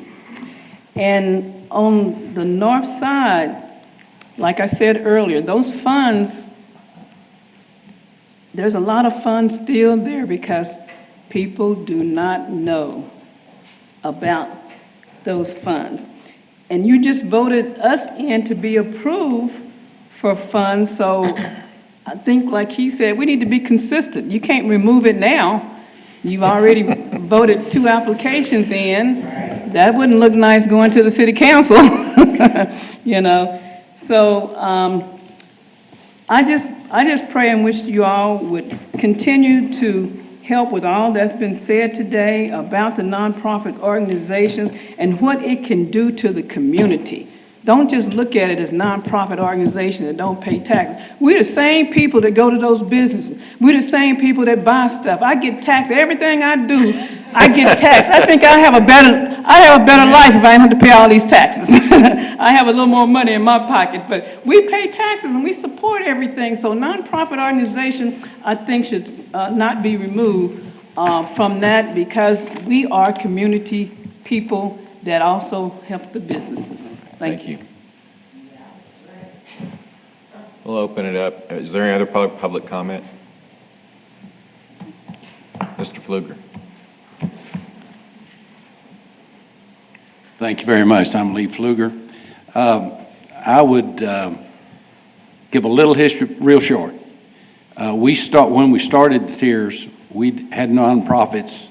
And on the north side, like I said earlier, those funds, there's a lot of funds still there because people do not know about those funds. And you just voted us in to be approved for funds, so I think, like he said, we need to be consistent. You can't remove it now. You've already voted 2 applications in. That wouldn't look nice going to the city council, you know. So I just pray and wish you all would continue to help with all that's been said today about the nonprofit organizations and what it can do to the community. Don't just look at it as nonprofit organizations that don't pay taxes. We're the same people that go to those businesses. We're the same people that buy stuff. I get taxed. Everything I do, I get taxed. I think I have a better life if I don't have to pay all these taxes. I have a little more money in my pocket, but we pay taxes and we support everything. So nonprofit organization, I think, should not be removed from that because we are community people that also help the businesses. Thank you. We'll open it up. Is there any other public comment? Mr. Pfluger. Thank you very much. I'm Lee Pfluger. I would give a little history, real short. When we started the TIRZ, we had nonprofits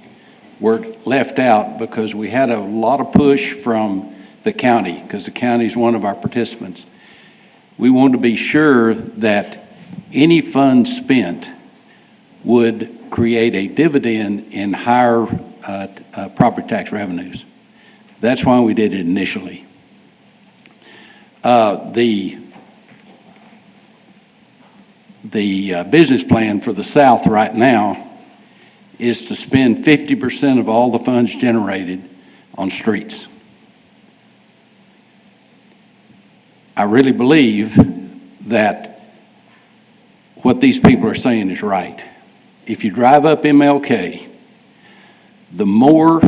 were left out because we had a lot of push from the county, because the county is one of our participants. We wanted to be sure that any funds spent would create a dividend in higher property tax revenues. That's why we did it initially. The business plan for the South right now is to spend 50% of all the funds generated on streets. I really believe that what these people are saying is right. If you drive up MLK, the more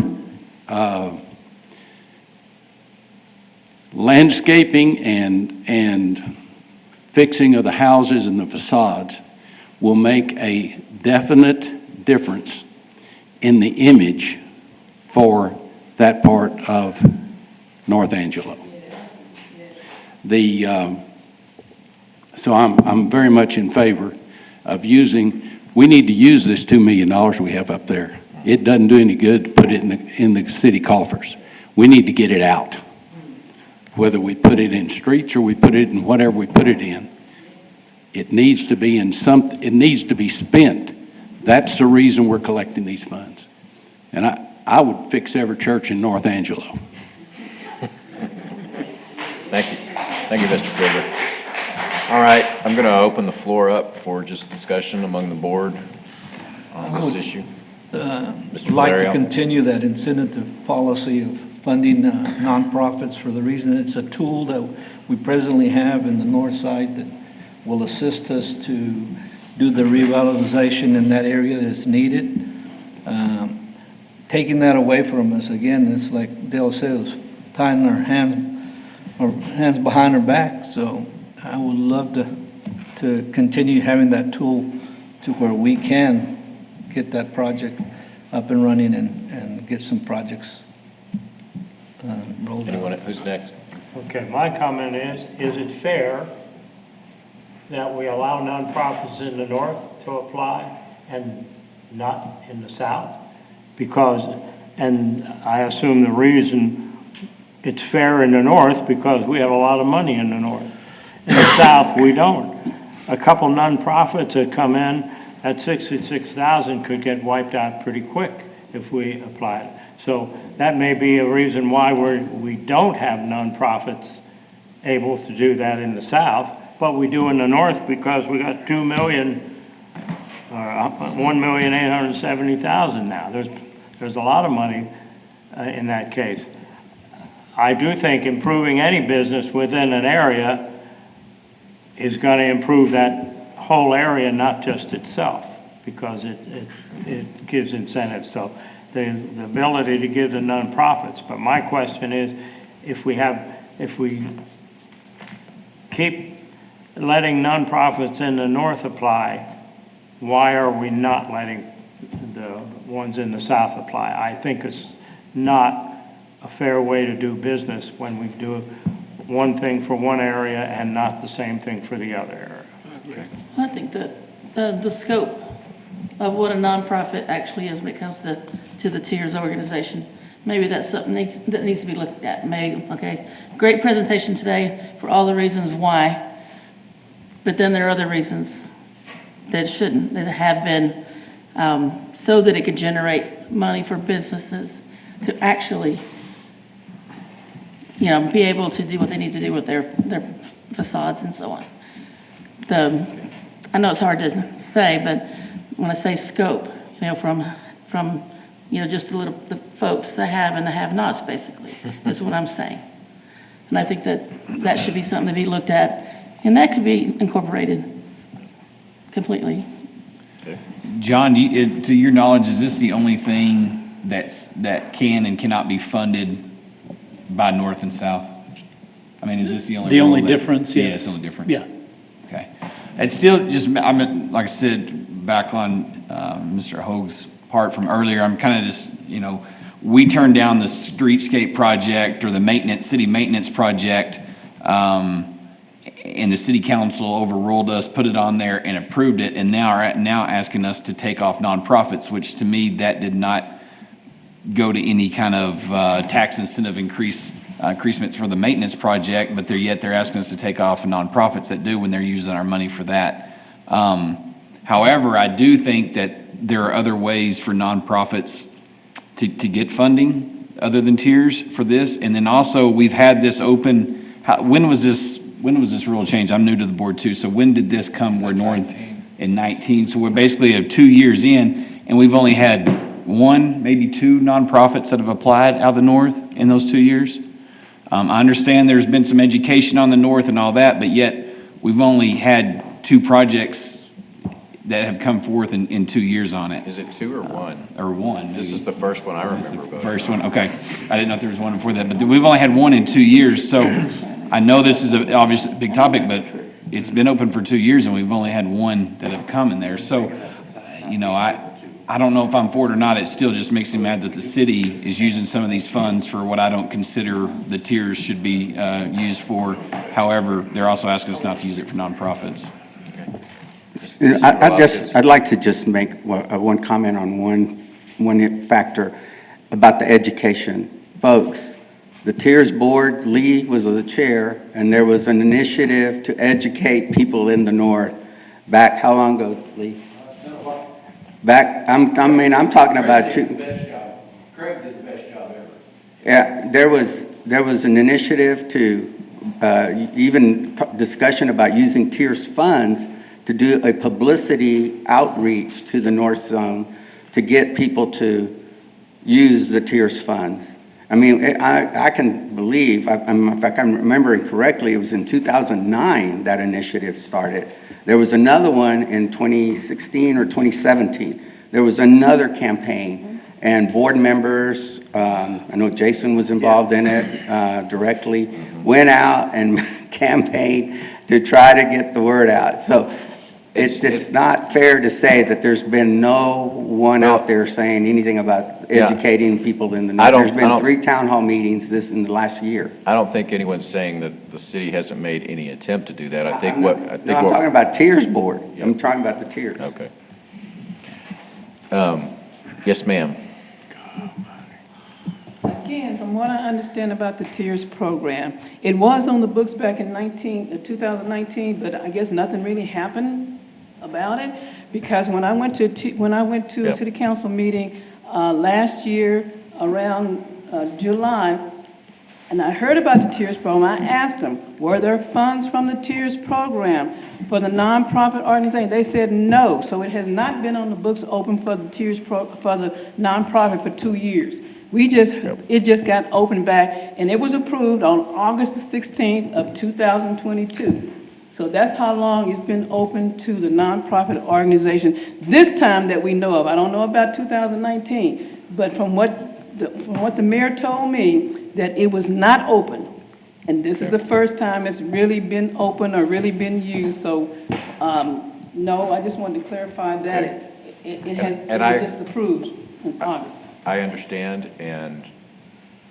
landscaping and fixing of the houses and the facades will make a definite difference in the image for that part of North Angelo. So I'm very much in favor of we need to use this $2 million we have up there. It doesn't do any good to put it in the city coffers. We need to get it out. Whether we put it in streets or we put it in whatever we put it in, it needs to be it needs to be spent. That's the reason we're collecting these funds. And I would fix every church in North Angelo. Thank you. Thank you, Mr. Pfluger. All right, I'm going to open the floor up for just discussion among the board on this issue. Mr. Like to Valerio. continue that incentive policy of funding nonprofits for the reason it's a tool that we presently have in the north side that will assist us to do the revitalization in that area that's needed. Taking that away from us, again, it's like Dale says, tying our hands behind our back. So I would love to continue having that tool to where we can get that project up and running and get some projects rolled out. Who's next? Okay, my comment is it fair that we allow nonprofits in the north to apply and not in the south? Because, and I assume the reason it's fair in the north because we have a lot of money in the north. In the south, we don't. A couple nonprofits that come in at 66,000 could get wiped out pretty quick if we apply it. So that may be a reason why we don't have nonprofits able to do that in the south, but we do in the north because we got 1,870,000 now. There's a lot of money in that case. I do think improving any business within an area is going to improve that whole area, not just itself, because it gives incentives. So the ability to give the nonprofits. But my question is, if we keep letting nonprofits in the north apply, why are we not letting the ones in the south apply? I think it's not a fair way to do business when we do one thing for one area and not the same thing for the other area. Okay. I think that the scope of what a nonprofit actually is when it comes to the TIRZ organization, maybe that's something that needs to be looked at. Maybe, okay, great presentation today for all the reasons why, but then there are other reasons that shouldn't, that have been, so that it could generate money for businesses to actually, be able to do what they need to do with their facades and so on. I know it's hard to say, but when I say scope, from just the folks, the have and the have-nots, basically, is what I'm saying. And I think that should be something to be looked at, and that could be incorporated completely. John, to your knowledge, is this the only thing that can and cannot be funded by North and South? I mean, is this the only? The only rule that- difference, Yeah, yes. it's the only difference. Yeah. Okay. It's still just, I mean, like I said, back on Mr. Hoag's part from earlier, I'm kind of just, we turned down the streetscape project or the maintenance, city maintenance project, and the city council overruled us, put it on there and approved it, and now are now asking us to take off nonprofits, which to me, that did not go to any kind of tax incentive increasements for the maintenance project, but they're asking us to take off nonprofits that do when they're using our money for that. However, I do think that there are other ways for nonprofits to get funding other than TIRZ for this. And then also, we've had this open, when was this rule change? I'm new to the board too, so when did this come where North? In 19, so we're basically 2 years in, and we've only had one, maybe two nonprofits that have applied out of the North in those 2 years. I understand there's been some education on the North and all that, but yet we've only had two projects that have come forth in 2 years on it. Is it two or one? Or one. This is the first one I remember voting. First one, okay. I didn't know if there was one before that, but we've only had one in 2 years, so I know this is obviously a big topic, but it's been open for 2 years and we've only had one that have come in there. So, I don't know if I'm for it or not. It still just makes me mad that the city is using some of these funds for what I don't consider the tiers should be used for. However, they're also asking us not to use it for nonprofits. I'd like to just make one comment on one factor about the education. Folks, the TIRZ Board, Lee was the chair, and there was an initiative to educate people in the North back, how long ago, Lee? Back, I'm talking about two. Craig did the best job ever. Yeah, there was an initiative to, even discussion about using TIRZ funds to do a publicity outreach to the North Zone to get people to use the TIRZ funds. I mean, I can believe, in fact, I'm remembering correctly, it was in 2009 that initiative started. There was another one in 2016 or 2017. There was another campaign, and board members, I know Jason was involved in it directly, went out and campaigned to try to get the word out. So it's not fair to say that there's been no one out there saying anything about educating people in the North. There's been 3 town hall meetings in the last year. I don't think anyone's saying that the city hasn't made any attempt to do that. I'm talking about TIRZ Board. Yep. I'm talking about the TIRZ. Okay. Yes, ma'am. Again, from what I understand about the TIRZ program, it was on the books back in 2019, but I guess nothing really happened about it, because when I went to a city council meeting last year around July, and I heard about the TIRZ program, I asked them, were there funds from the TIRZ program for the nonprofit organization? They said no, so it has not been on the books open for the TIRZ for the nonprofit for 2 years. It just got opened back, and it was approved on August the 16th of 2022. So that's how long it's been open to the nonprofit organization. This time that we know of, I don't know about 2019, but from what the mayor told me, that it was not open. And this is the first time it's really been open or really been used. So, no, I just wanted to clarify that it was just approved in August. I understand, and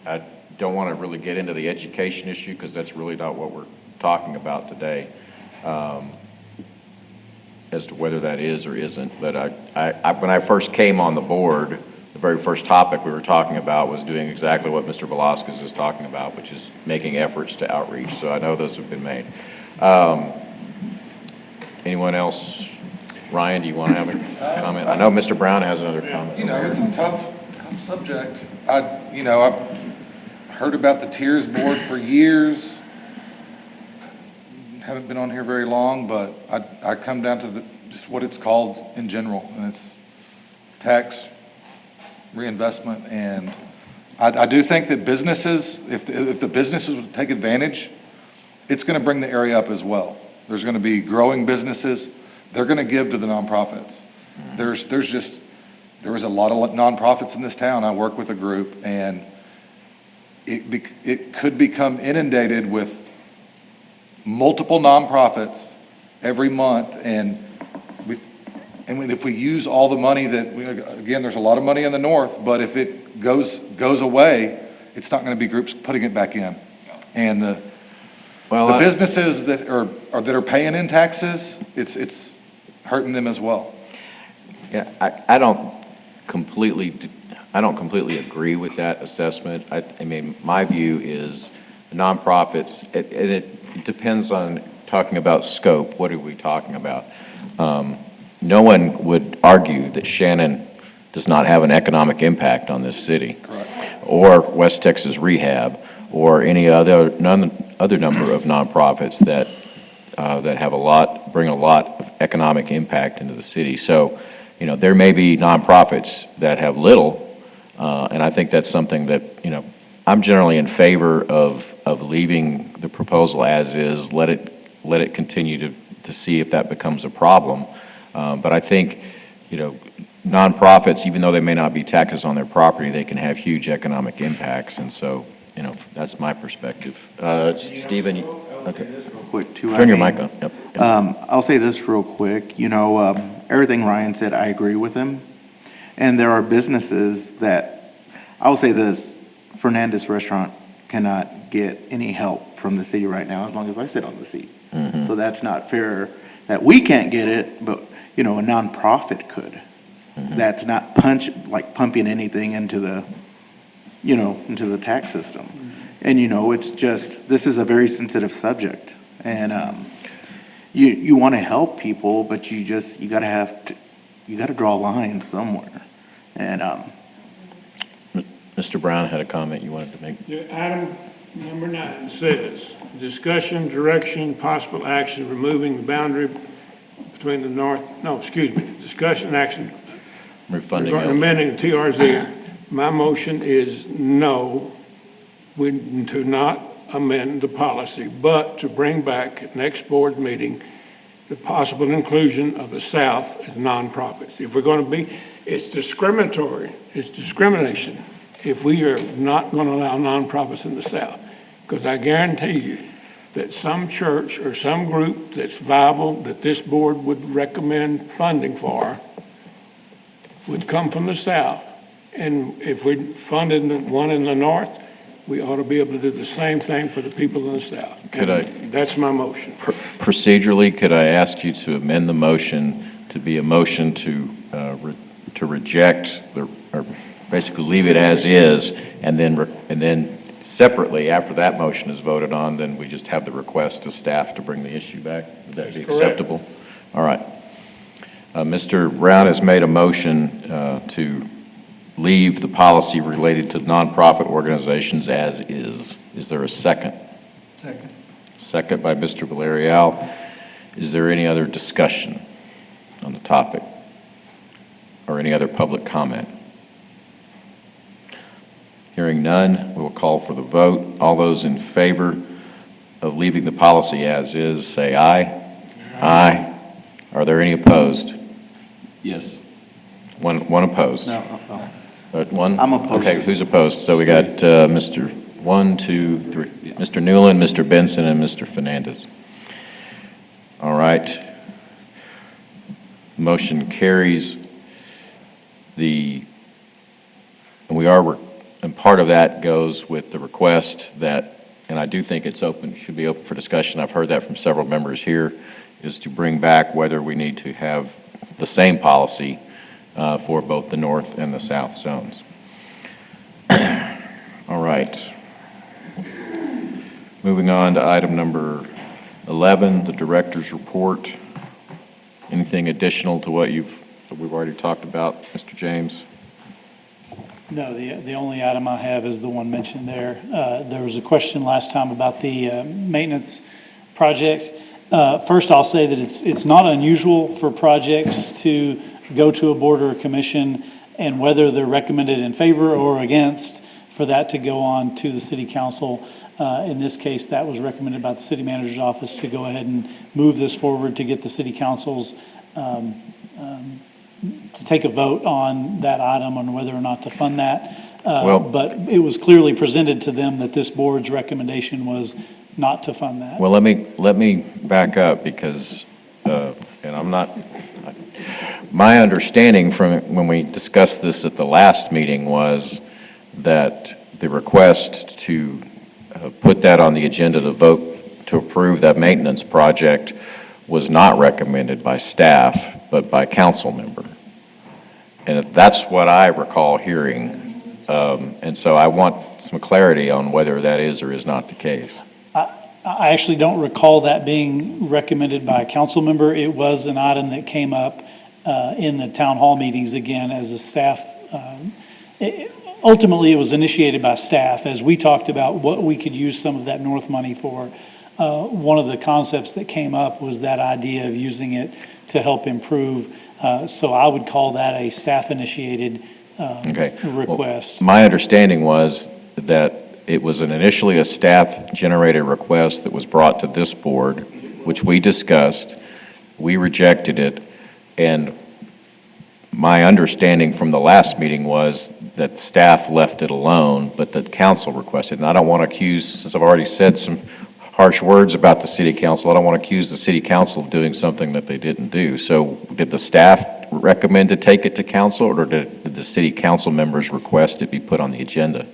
I don't want to really get into the education issue because that's really not what we're talking about today, as to whether that is or isn't. But when I first came on the board, the very first topic we were talking about was doing exactly what Mr. Velasquez is talking about, which is making efforts to outreach. So I know those have been made. Anyone else? Ryan, do you want to have a comment? I know Mr. Brown has another comment. It's a tough subject. I've heard about the TIRZ Board for years. Haven't been on here very long, but I come down to just what it's called in general, and it's tax reinvestment. And I do think that businesses, if the businesses would take advantage, it's going to bring the area up as well. There's going to be growing businesses. They're going to give to the nonprofits. There's just there is a lot of nonprofits in this town. I work with a group, and it could become inundated with multiple nonprofits every month, and if we use all the money again, there's a lot of money in the north, but if it goes away, it's not going to be groups putting it back in. And the businesses that are paying in taxes, it's hurting them as well. Yeah, I don't completely agree with that assessment. I mean, my view is nonprofits, it depends on talking about scope. What are we talking about? No one would argue that Shannon does not have an economic impact on this city. Correct. Or West Texas Rehab, or any other number of nonprofits that bring a lot of economic impact into the city. So, there may be nonprofits that have little, and I think that's something that, I'm generally in favor of leaving the proposal as is, let it continue to see if that becomes a problem. But I think, nonprofits, even though they may not be taxes on their property, they can have huge economic impacts, and so, that's my perspective. Stephen, okay. Quick, too. Turn your mic on. Yep. I'll say this real quick. Everything Ryan said, I agree with him. And there are businesses that, I'll say this, Fernandez Restaurant cannot get any help from the city right now as long as I sit on the seat. Mm-hmm. So that's not fair that we can't get it, but, a nonprofit could. Mm-hmm. That's not pumping anything into the tax system. And, it's just, this is a very sensitive subject. And you want to help people, but you got to draw a line somewhere. And Mr. Brown had a comment you wanted to make. Item number 9 says, discussion, direction, possible action, removing the boundary between discussion, action Refunding regarding amending the TRZ. My motion is no, we do not amend the policy, but to bring back at next board meeting the possible inclusion of the South as nonprofits. If we're going to be, it's discriminatory, it's discrimination if we are not going to allow nonprofits in the South. Because I guarantee you that some church or some group that's viable that this board would recommend funding for would come from the South. And if we funded one in the North, we ought to be able to do the same thing for the people in the South. That's my motion. Procedurally, could I ask you to amend the motion to be a motion to reject, or basically leave it as is, and then separately, after that motion is voted on, then we just have the request to staff to bring the issue back? Would that be acceptable? All right. Mr. Brown has made a motion to leave the policy related to nonprofit organizations as is. Is there a second? Second. Second by Mr. Villarreal. Is there any other discussion on the topic or any other public comment? Hearing none, we will call for the vote. All those in favor of leaving the policy as is, say aye. Aye. Are there any opposed? Yes. One opposed. no. One? I'm opposed. Okay, who's opposed? So we got Mr. 1, 2, 3, Mr. Newland, Mr. Benson, and Mr. Fernandez. All right. Motion carries. And part of that goes with the request that, and I do think it's open, should be open for discussion. I've heard that from several members here, is to bring back whether we need to have the same policy for both the north and the south zones. All right. Moving on to item number 11, the director's report. Anything additional to what we've already talked about, Mr. James? No, the only item I have is the one mentioned there. There was a question last time about the maintenance project. First, I'll say that it's not unusual for projects to go to a board or a commission, and whether they're recommended in favor or against, for that to go on to the city council. In this case, that was recommended by the city manager's office to go ahead and move this forward to get the city council's take a vote on that item on whether or not to fund that. Well- But it was clearly presented to them that this board's recommendation was not to fund that. Well, let me back up because, and I'm not, my understanding from when we discussed this at the last meeting was that the request to put that on the agenda to vote to approve that maintenance project was not recommended by staff, but by council member. And that's what I recall hearing. And so I want some clarity on whether that is or is not the case. I actually don't recall that being recommended by a council member. It was an item that came up in the town hall meetings again as a staff. Ultimately, it was initiated by staff as we talked about what we could use some of that north money for. One of the concepts that came up was that idea of using it to help improve. So I would call that a staff-initiated request. Well, my understanding was that it was initially a staff-generated request that was brought to this board, which we discussed. We rejected it, and my understanding from the last meeting was that staff left it alone, but that council requested. And I don't want to accuse, since I've already said some harsh words about the city council, I don't want to accuse the city council of doing something that they didn't do. So did the staff recommend to take it to council, or did the city council members request it be put on the agenda?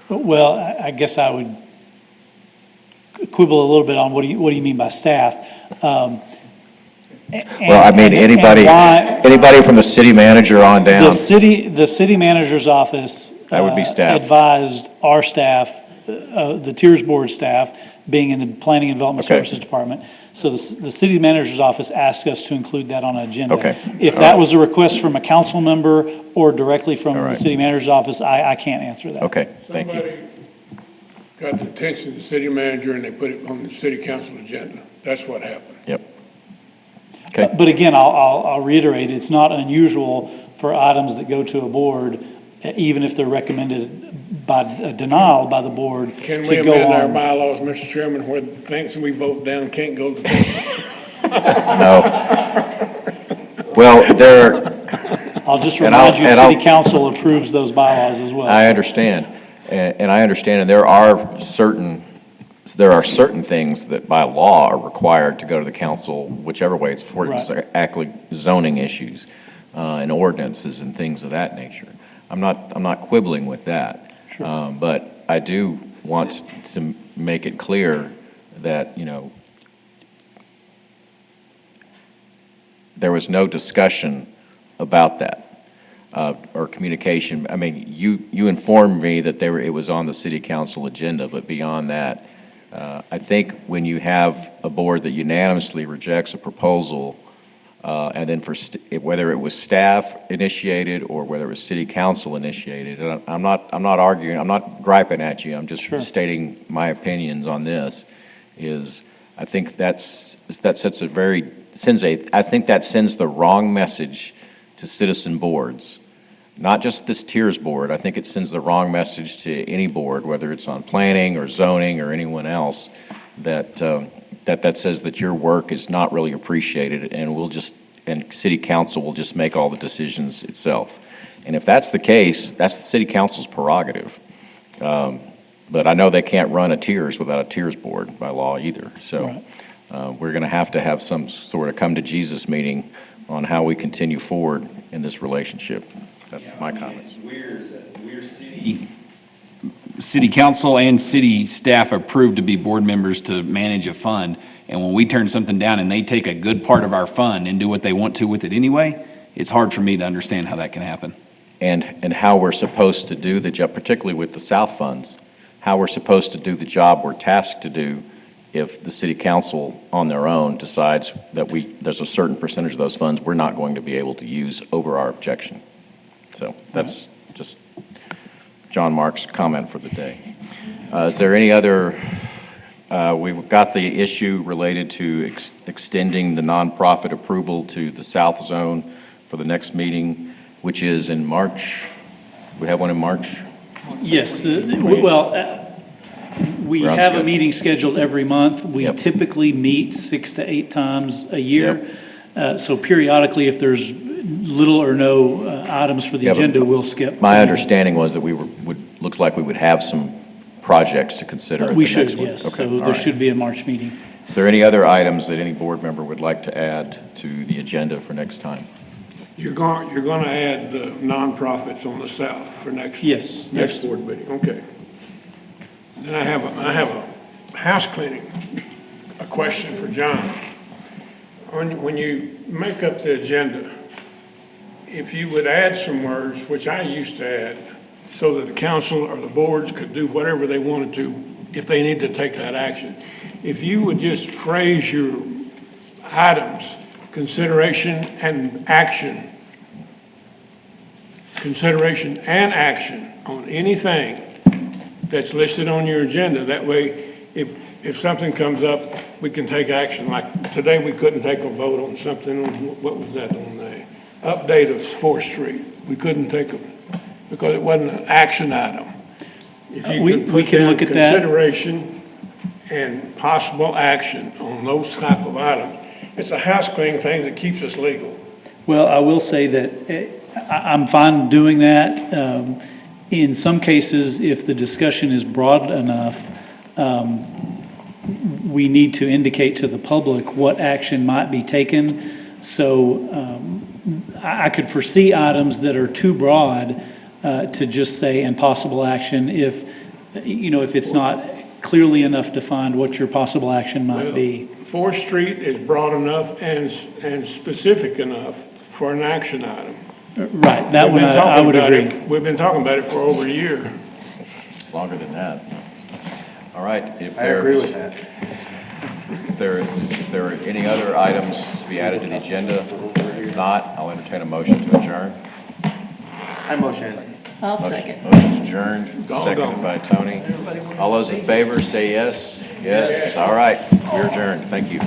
Well, I guess I would quibble a little bit on what do you mean by staff? Well, I mean, anybody from the city manager on down. The city manager's office. That would be staff. Advised our staff, the TIRZ Board staff, being in the Planning and Development Services Department. So the city manager's office asked us to include that on an agenda. Okay. If that was a request from a council member or directly from the city manager's office, I can't answer that. Okay, thank you. Somebody got the attention of the city manager and they put it on the city council agenda. That's what happened. Yep. Okay. But again, I'll reiterate, it's not unusual for items that go to a board, even if they're recommended by a denial by the board, Can to we go amend our on. bylaws, Mr. Chairman, where things we vote down can't go to the council? No. Well, I'll just and remind you, I'll- city council approves those bylaws as well. I understand, and I understand, and there are certain things that by law are required to go to the council, whichever way it's for actually zoning issues, and ordinances and things of that nature. I'm not quibbling with that. But I do want to make it clear that, there was no discussion about that, or communication. I mean, you informed me that it was on the city council agenda, but beyond that, I think when you have a board that unanimously rejects a proposal, and then whether it was staff initiated or whether it was city council initiated, and I'm not arguing, I'm not griping at you, I'm just stating my opinions on this, I think that sends the wrong message to citizen boards. Not just this TIRZ board, I think it sends the wrong message to any board, whether it's on planning or zoning or anyone else, that says that your work is not really appreciated and city council will just make all the decisions itself. And if that's the case, that's the city council's prerogative. But I know they can't run a TIRZ without a TIRZ board by law either. So we're going to have some sort of come to Jesus meeting on how we continue forward in this relationship. That's my comments. We're city council and city staff approved to be board members to manage a fund. And when we turn something down and they take a good part of our fund and do what they want to with it anyway, it's hard for me to understand how that can happen. And how we're supposed to do the job, particularly with the South funds, how we're supposed to do the job we're tasked to do if the city council on their own decides that there's a certain percentage of those funds we're not going to be able to use over our objection. So that's just John Mark's comment for the day. Is there any other, we've got the issue related to extending the nonprofit approval to the South Zone for the next meeting, which is in March. We have one in March? Yes, we have a meeting scheduled every month. We typically meet 6 to 8 times a year. So periodically, if there's little or no items for the Yeah, but agenda, we'll skip. My understanding was that looks like we would have some projects to consider at the We next should, one. yes. Okay, So all there right. should be a March meeting. Is there any other items that any board member would like to add to the agenda for next time? You're going to add the nonprofits on the south for next? Yes, Next yes. board meeting, okay. Then I have a house cleaning, a question for John. When you make up the agenda, if you would add some words, which I used to add, so that the council or the boards could do whatever they wanted to if they need to take that action. If you would just phrase your items, consideration and action on anything that's listed on your agenda. That way, if something comes up, we can take action. Like today, we couldn't take a vote on something, what was that, on the update of 4th Street. We couldn't take a, because it wasn't an action item. If you could We put can down look at that. consideration and possible action on those type of items, it's a house cleaning thing that keeps us legal. Well, I will say that I'm fine doing that. In some cases, if the discussion is broad enough, we need to indicate to the public what action might be taken. So I could foresee items that are too broad to just say "and possible action" if it's not clearly enough defined what your possible action might be. 4th Street is broad enough and specific enough for an action item. Right, that one I would agree. We've been talking about it for over a year. Longer than that. All right. I agree with that. If there are any other items to be added to the agenda, if not, I'll entertain a motion to adjourn. I motion. I'll second. Motion's adjourned, Gone, seconded gone. by Tony. All those in favor, say yes. Yes, all right, we're adjourned. Thank you.